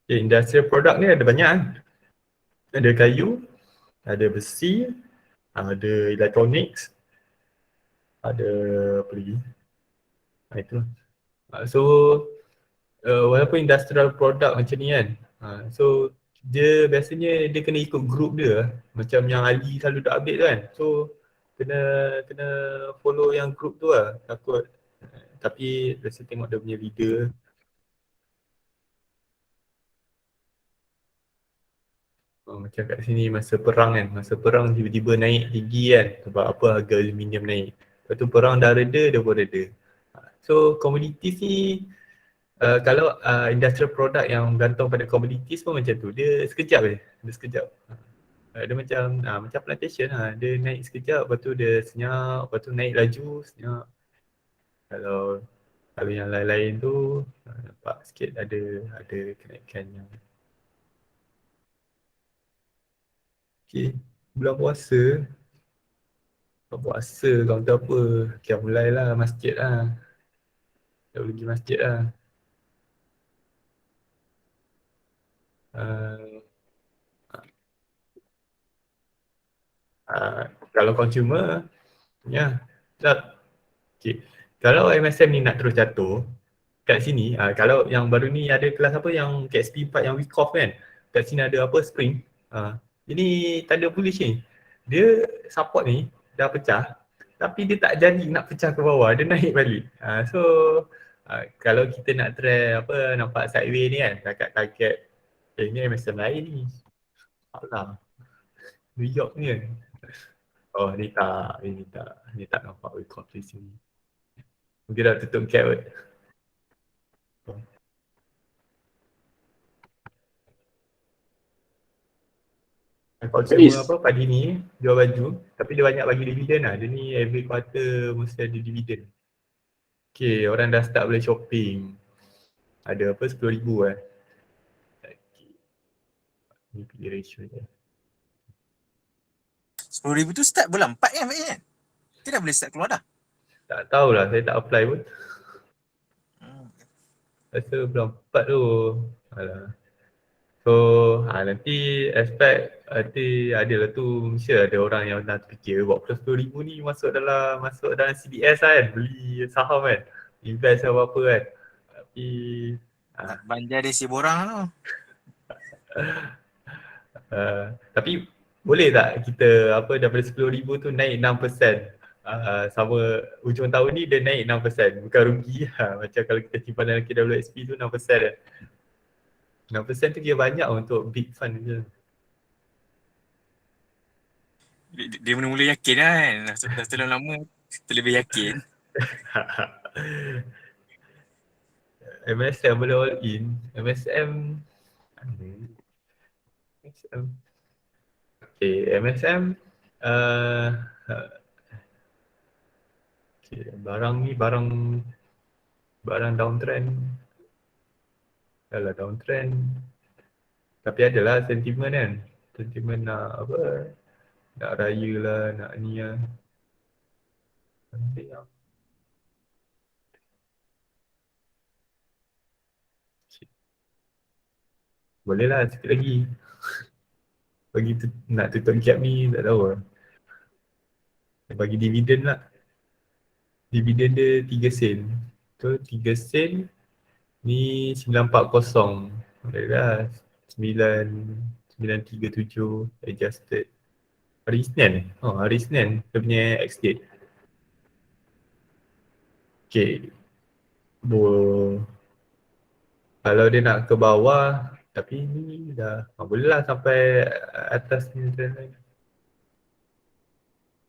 Okay, industrial product ni ada banyak kan. Ada kayu, ada besi, ada electronics, ada apa lagi? Itulah. So walaupun industrial product macam ni kan, so dia biasanya dia kena ikut group dia, macam yang Ali selalu tak update tu kan. So kena follow yang group tu lah, takut tapi rasa tengok dia punya leader. Macam kat sini masa perang kan, masa perang tiba-tiba naik tinggi kan sebab apa harga aluminium naik. Lepas tu perang dah reda, dia pun reda. So commodities ni kalau industrial product yang gantung pada commodities pun macam tu, dia sekejap je, dia sekejap. Dia macam plantation lah, dia naik sekejap, lepas tu dia senyap, lepas tu naik laju, senyap. Kalau yang lain-lain tu nampak sikit ada kenaikan yang. Okay, bulan puasa kau tahu apa, dah mulailah masjid lah. Dah pergi masjid lah. Kalau consumer, ya, okay. Kalau MSM ni nak terus jatuh, kat sini, kalau yang baru ni ada kelas apa yang KSP 4 yang week off kan, kat sini ada apa spring, ini tanda bullish ni. Dia support ni dah pecah, tapi dia tak jadi nak pecah ke bawah, dia naik balik. So kalau kita nak try apa nampak sideways ni kan, target ni MSM lain ni. Alah. New York ni kan. Oh ni tak nampak week off di sini. Mungkin dah tutup cap kot. Consumer apa pagi ni jual baju tapi dia banyak bagi dividen lah. Dia ni every quarter mesti ada dividen. Okay, orang dah start boleh shopping. Ada apa 10,000 Ni pilih ratio je. 10,000 tu start bulan 4 kan Pak kan? Kita dah boleh start keluar dah. Tak tahulah, saya tak apply pun. Rasa bulan 4 tu. Alah. So nanti expect nanti adalah tu mesti ada orang yang dah terfikir buat plus 10,000 ni masuk dalam CDS kan, beli saham kan, invest apa-apa kan. Tapi banjar dia si borang tu. Tapi boleh tak kita apa daripada 10,000 tu naik 6%? sama hujung tahun ni dia naik 6%, bukan rugi lah. Macam kalau kita simpan dalam KWSP tu 6% kan. 6% tu kira banyak untuk big fund je. Dia mula-mula yakin lah kan. Dah setelah lama kita lebih yakin. MSM boleh all in. MSM Okay, MSM okay, barang ni barang downtrend. Dah downtrend. Tapi adalah sentimen kan. Sentimen nak apa? Nak raya lah, nak ni lah. Penting lah. Boleh lah sikit lagi. Bagi nak tutup gap ni tak tahu lah. Bagi dividen lah. Dividen dia 3 sen. Tu 3 sen ni 940. Boleh lah. 9377 adjusted. Hari Isnin ni? Oh, hari Isnin dia punya ex-date. Okay. Kalau dia nak ke bawah, tapi ni dah boleh lah sampai atas ni trend line.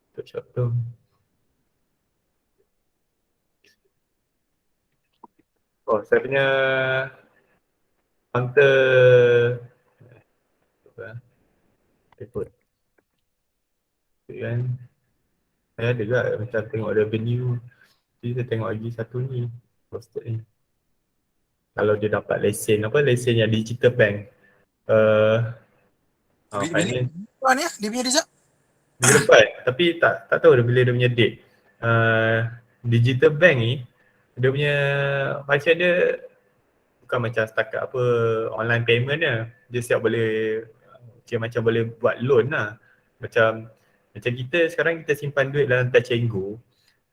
Untuk short term. Oh, saya punya counter report. Kan? Saya ada juga macam tengok revenue. Jadi saya tengok lagi satu ni. Posted ni. Kalau dia dapat lesen, apa lesen yang digital bank. Finance. Mana ya? Dia punya result? Minggu depan. Tapi tak tahu dia bila dia punya date. Digital bank ni, dia punya function dia bukan macam setakat apa online payment dia. Dia siap boleh macam boleh buat loan lah. Macam kita sekarang kita simpan duit dalam Touch 'n Go.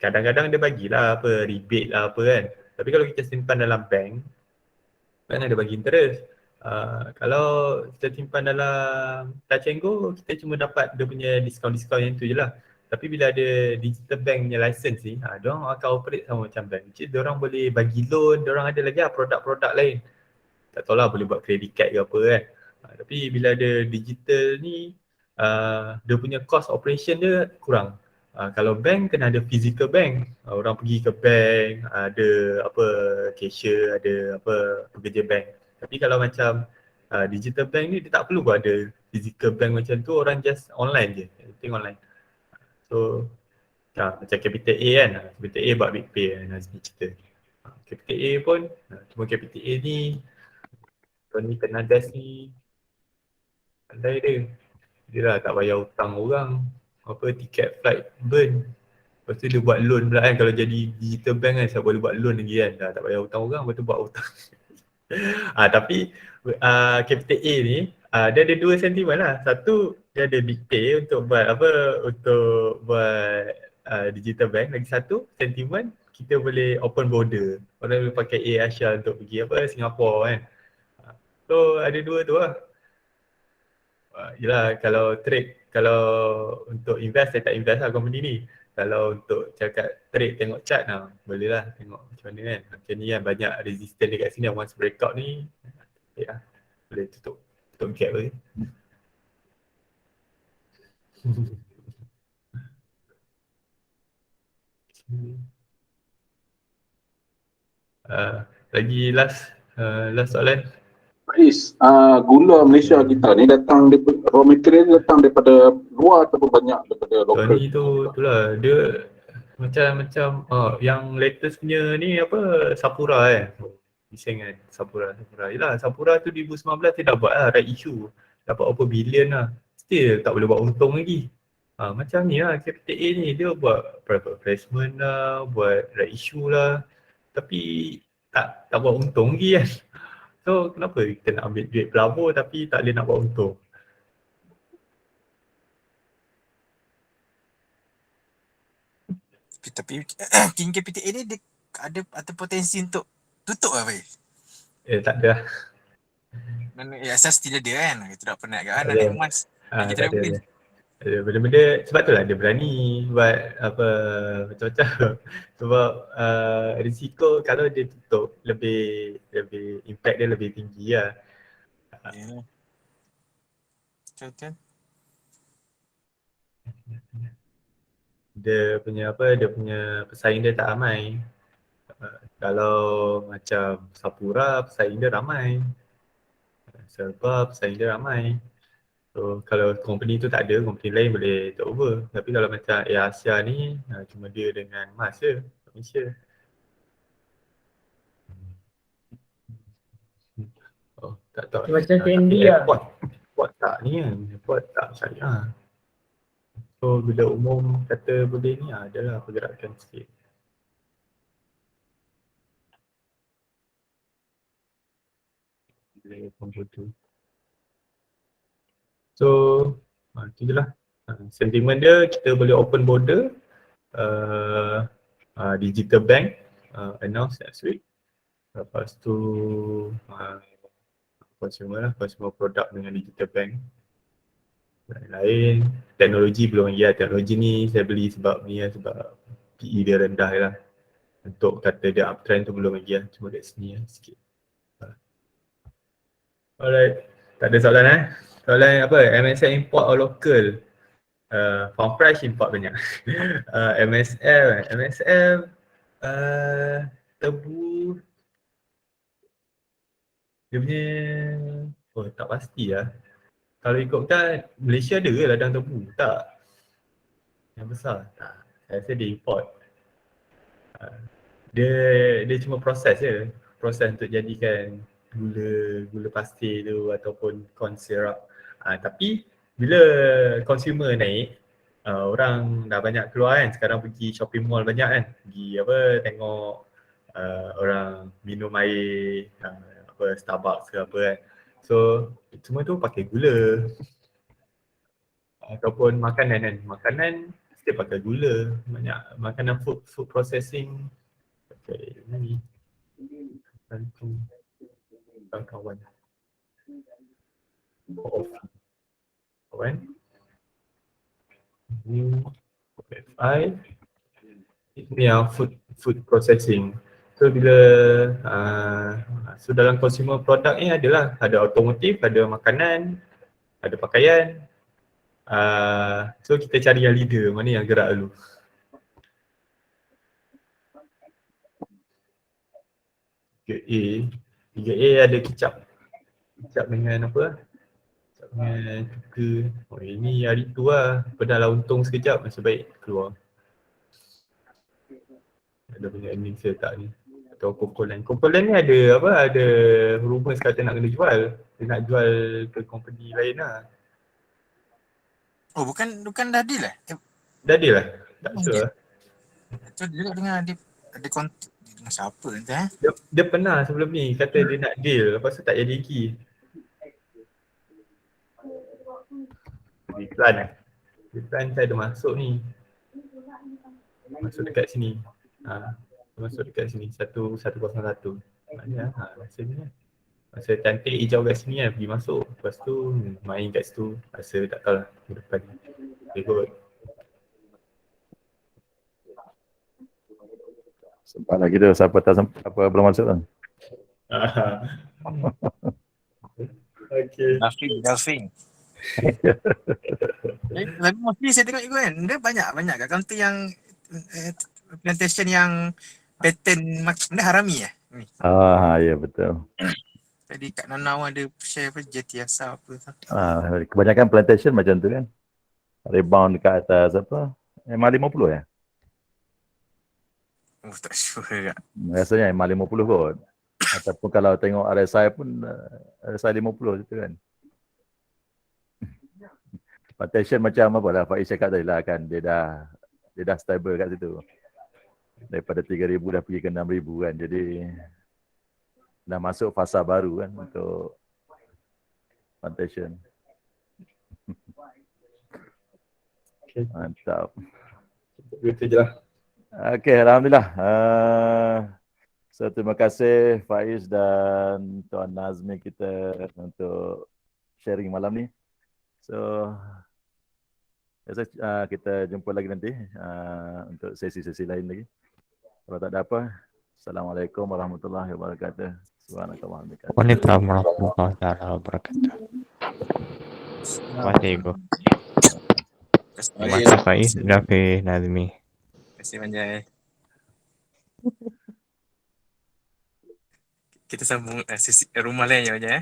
Kadang-kadang dia bagilah apa rebate lah apa kan. Tapi kalau kita simpan dalam bank ada bagi interest. Kalau kita simpan dalam Touch 'n Go, kita cuma dapat dia punya diskaun-diskaun yang tu je lah. Tapi bila ada digital bank punya license ni, diorang akan operate sama macam bank. Jadi diorang boleh bagi loan, diorang ada lagi lah produk-produk lain. Tak tahulah boleh buat credit card ke apa kan. Tapi bila ada digital ni, dia punya cost operation dia kurang. Kalau bank kena ada physical bank. Orang pergi ke bank, ada apa cashier, ada apa pekerja bank. Tapi kalau macam digital bank ni dia tak perlu buat ada physical bank macam tu, orang just online je. Everything online. So macam Capital A kan. Capital A buat big pay kan Nazmi cerita. Capital A pun cuma Capital A ni Tony Fernandez ni pandai dia. Dia lah tak bayar hutang orang. Apa tiket flight burn. Lepas tu dia buat loan pula kan. Kalau jadi digital bank kan, saya boleh buat loan lagi kan. Dah tak bayar hutang orang, lepas tu buat hutang. Tapi Capital A ni dia ada dua sentimen lah. Satu, dia ada big pay untuk buat apa, untuk buat digital bank. Lagi satu sentimen, kita boleh open border. Orang boleh pakai Air Asia untuk pergi apa Singapura kan. So ada dua tu lah. Yelah kalau trade, kalau untuk invest saya tak invest lah company ni. Kalau untuk cakap trade tengok chart boleh lah tengok macam mana kan. Macam ni kan banyak resistance dekat sini, once breakout ni boleh tutup gap lagi. Lagi last soalan. Faiz, gula Malaysia kita ni datang raw material datang daripada luar ataupun banyak daripada lokal? Tony tu itulah dia macam yang latest punya ni apa Sapura bising kan Sapura. Yelah Sapura tu 2019 dia dah buat lah right issue. Dapat berapa bilion lah. Still tak boleh buat untung lagi. Macam ni lah Capital A ni dia buat private placement lah, buat right issue lah. Tapi tak buat untung lagi kan. So kenapa kita nak ambil duit pelabur tapi tak boleh nak buat untung? Tapi King Capital A ni dia ada potensi untuk tutup lah Faiz. Tak ada. Asas tidak ada kan. Kita tak pernah kan Tak naik ada. emas. Tak ada. Benda-benda sebab tu lah dia berani buat apa macam-macam. Sebab risiko kalau dia tutup lebih impact dia lebih tinggi lah. Ya. Betul. Dia punya pesaing dia tak ramai. Kalau macam Sapura pesaing dia ramai. Sebab pesaing dia ramai. So kalau company tu tak ada, company lain boleh take over. Tapi kalau macam Air Asia ni cuma dia dengan Mas je, Malaysia. Oh, tak tahu. Macam Tapi TND lah. airport tak ni kan, airport tak syariah. So bila umum kata boleh ni adalah pergerakan sikit. Bila komputer. So itu je lah. Sentiment dia kita boleh open border, digital bank announce next week. Lepas tu consumer product dengan digital bank. Lain teknologi belum lagi lah. Teknologi ni saya beli sebab ni lah, sebab PE dia rendah lah. Untuk kata dia uptrend tu belum lagi lah. Cuma kat sini lah sikit. Alright. Tak ada soalan Soalan apa? MSF import or local? Farm fresh import banyak. MSF tebu dia punya tak pasti lah. Kalau ikutkan Malaysia ada ke ladang tebu? Tak. Yang besar? Tak. Saya rasa dia import. Dia cuma proses je. Proses untuk jadikan gula pastir tu ataupun corn syrup. Tapi bila consumer naik, orang dah banyak keluar kan. Sekarang pergi shopping mall banyak kan. Pergi tengok orang minum air Starbucks ke apa kan. So semua tu pakai gula. Ataupun makanan kan. Makanan mesti pakai gula. Banyak makanan food processing pakai ni. Kawan-kawan. Kawan. Ini yang food processing. So bila so dalam consumer product ni adalah ada automotive, ada makanan, ada pakaian. So kita cari yang leader, mana yang gerak dulu. Tiga A ada kicap dengan apa? Kicap dengan cuka. Ini hari tu lah, padahal untung sekejap, nasib baik keluar. Ada punya earnings ke tak ni. Atau Cocoland ni ada rumours kata nak kena jual. Dia nak jual ke company lain lah. Oh bukan dah deal lah? Dah deal lah? Tak sure lah. So dia juga dengan ada kontak dengan siapa nanti Dia pernah sebelum ni kata dia nak deal, lepas tu tak jadi lagi. Iklan saya ada masuk ni. Masuk dekat sini. Masuk dekat sini 101. Maknanya rasanya masa cantik hijau kat sini kan, pergi masuk. Lepas tu main kat situ, rasa tak tahu lah ke depan. Ikut. Sempat lagi tu, siapa tak sempat, apa belum masuk kan? Okay. Delphine. Tapi mostly saya tengok juga kan, dia banyak kat counter yang plantation yang pattern benda harami ni. Ya betul. Tadi Kak Nanau ada share apa Jetiasa apa tu. Kebanyakan plantation macam tu kan. Rebound dekat atas apa? MA50 ya? Tak sure Kak. Rasanya MA50 kot. Ataupun kalau tengok RSI pun RSI 50 gitu kan. Plantation macam apa lah Faiz cakap tadi lah kan, dia dah stable kat situ. Daripada 3,000 dah pergi ke 6,000 kan. Jadi dah masuk fasa baru kan untuk plantation. Okay. Mantap. Itu je lah. Okey, alhamdulillah. So terima kasih Faiz dan Tuan Nazmi kita untuk sharing malam ni. So Kita jumpa lagi nanti untuk sesi-sesi lain lagi. Kalau tak ada apa, Assalamualaikum warahmatullahi wabarakatuh. Subhanallah. Waalaikumsalam warahmatullahi wabarakatuh. Terima kasih Ibu. Terima kasih Faiz, Dafi, Nazmi. Terima kasih Manjai. Kita sambung sesi rumah lain ya Manjai.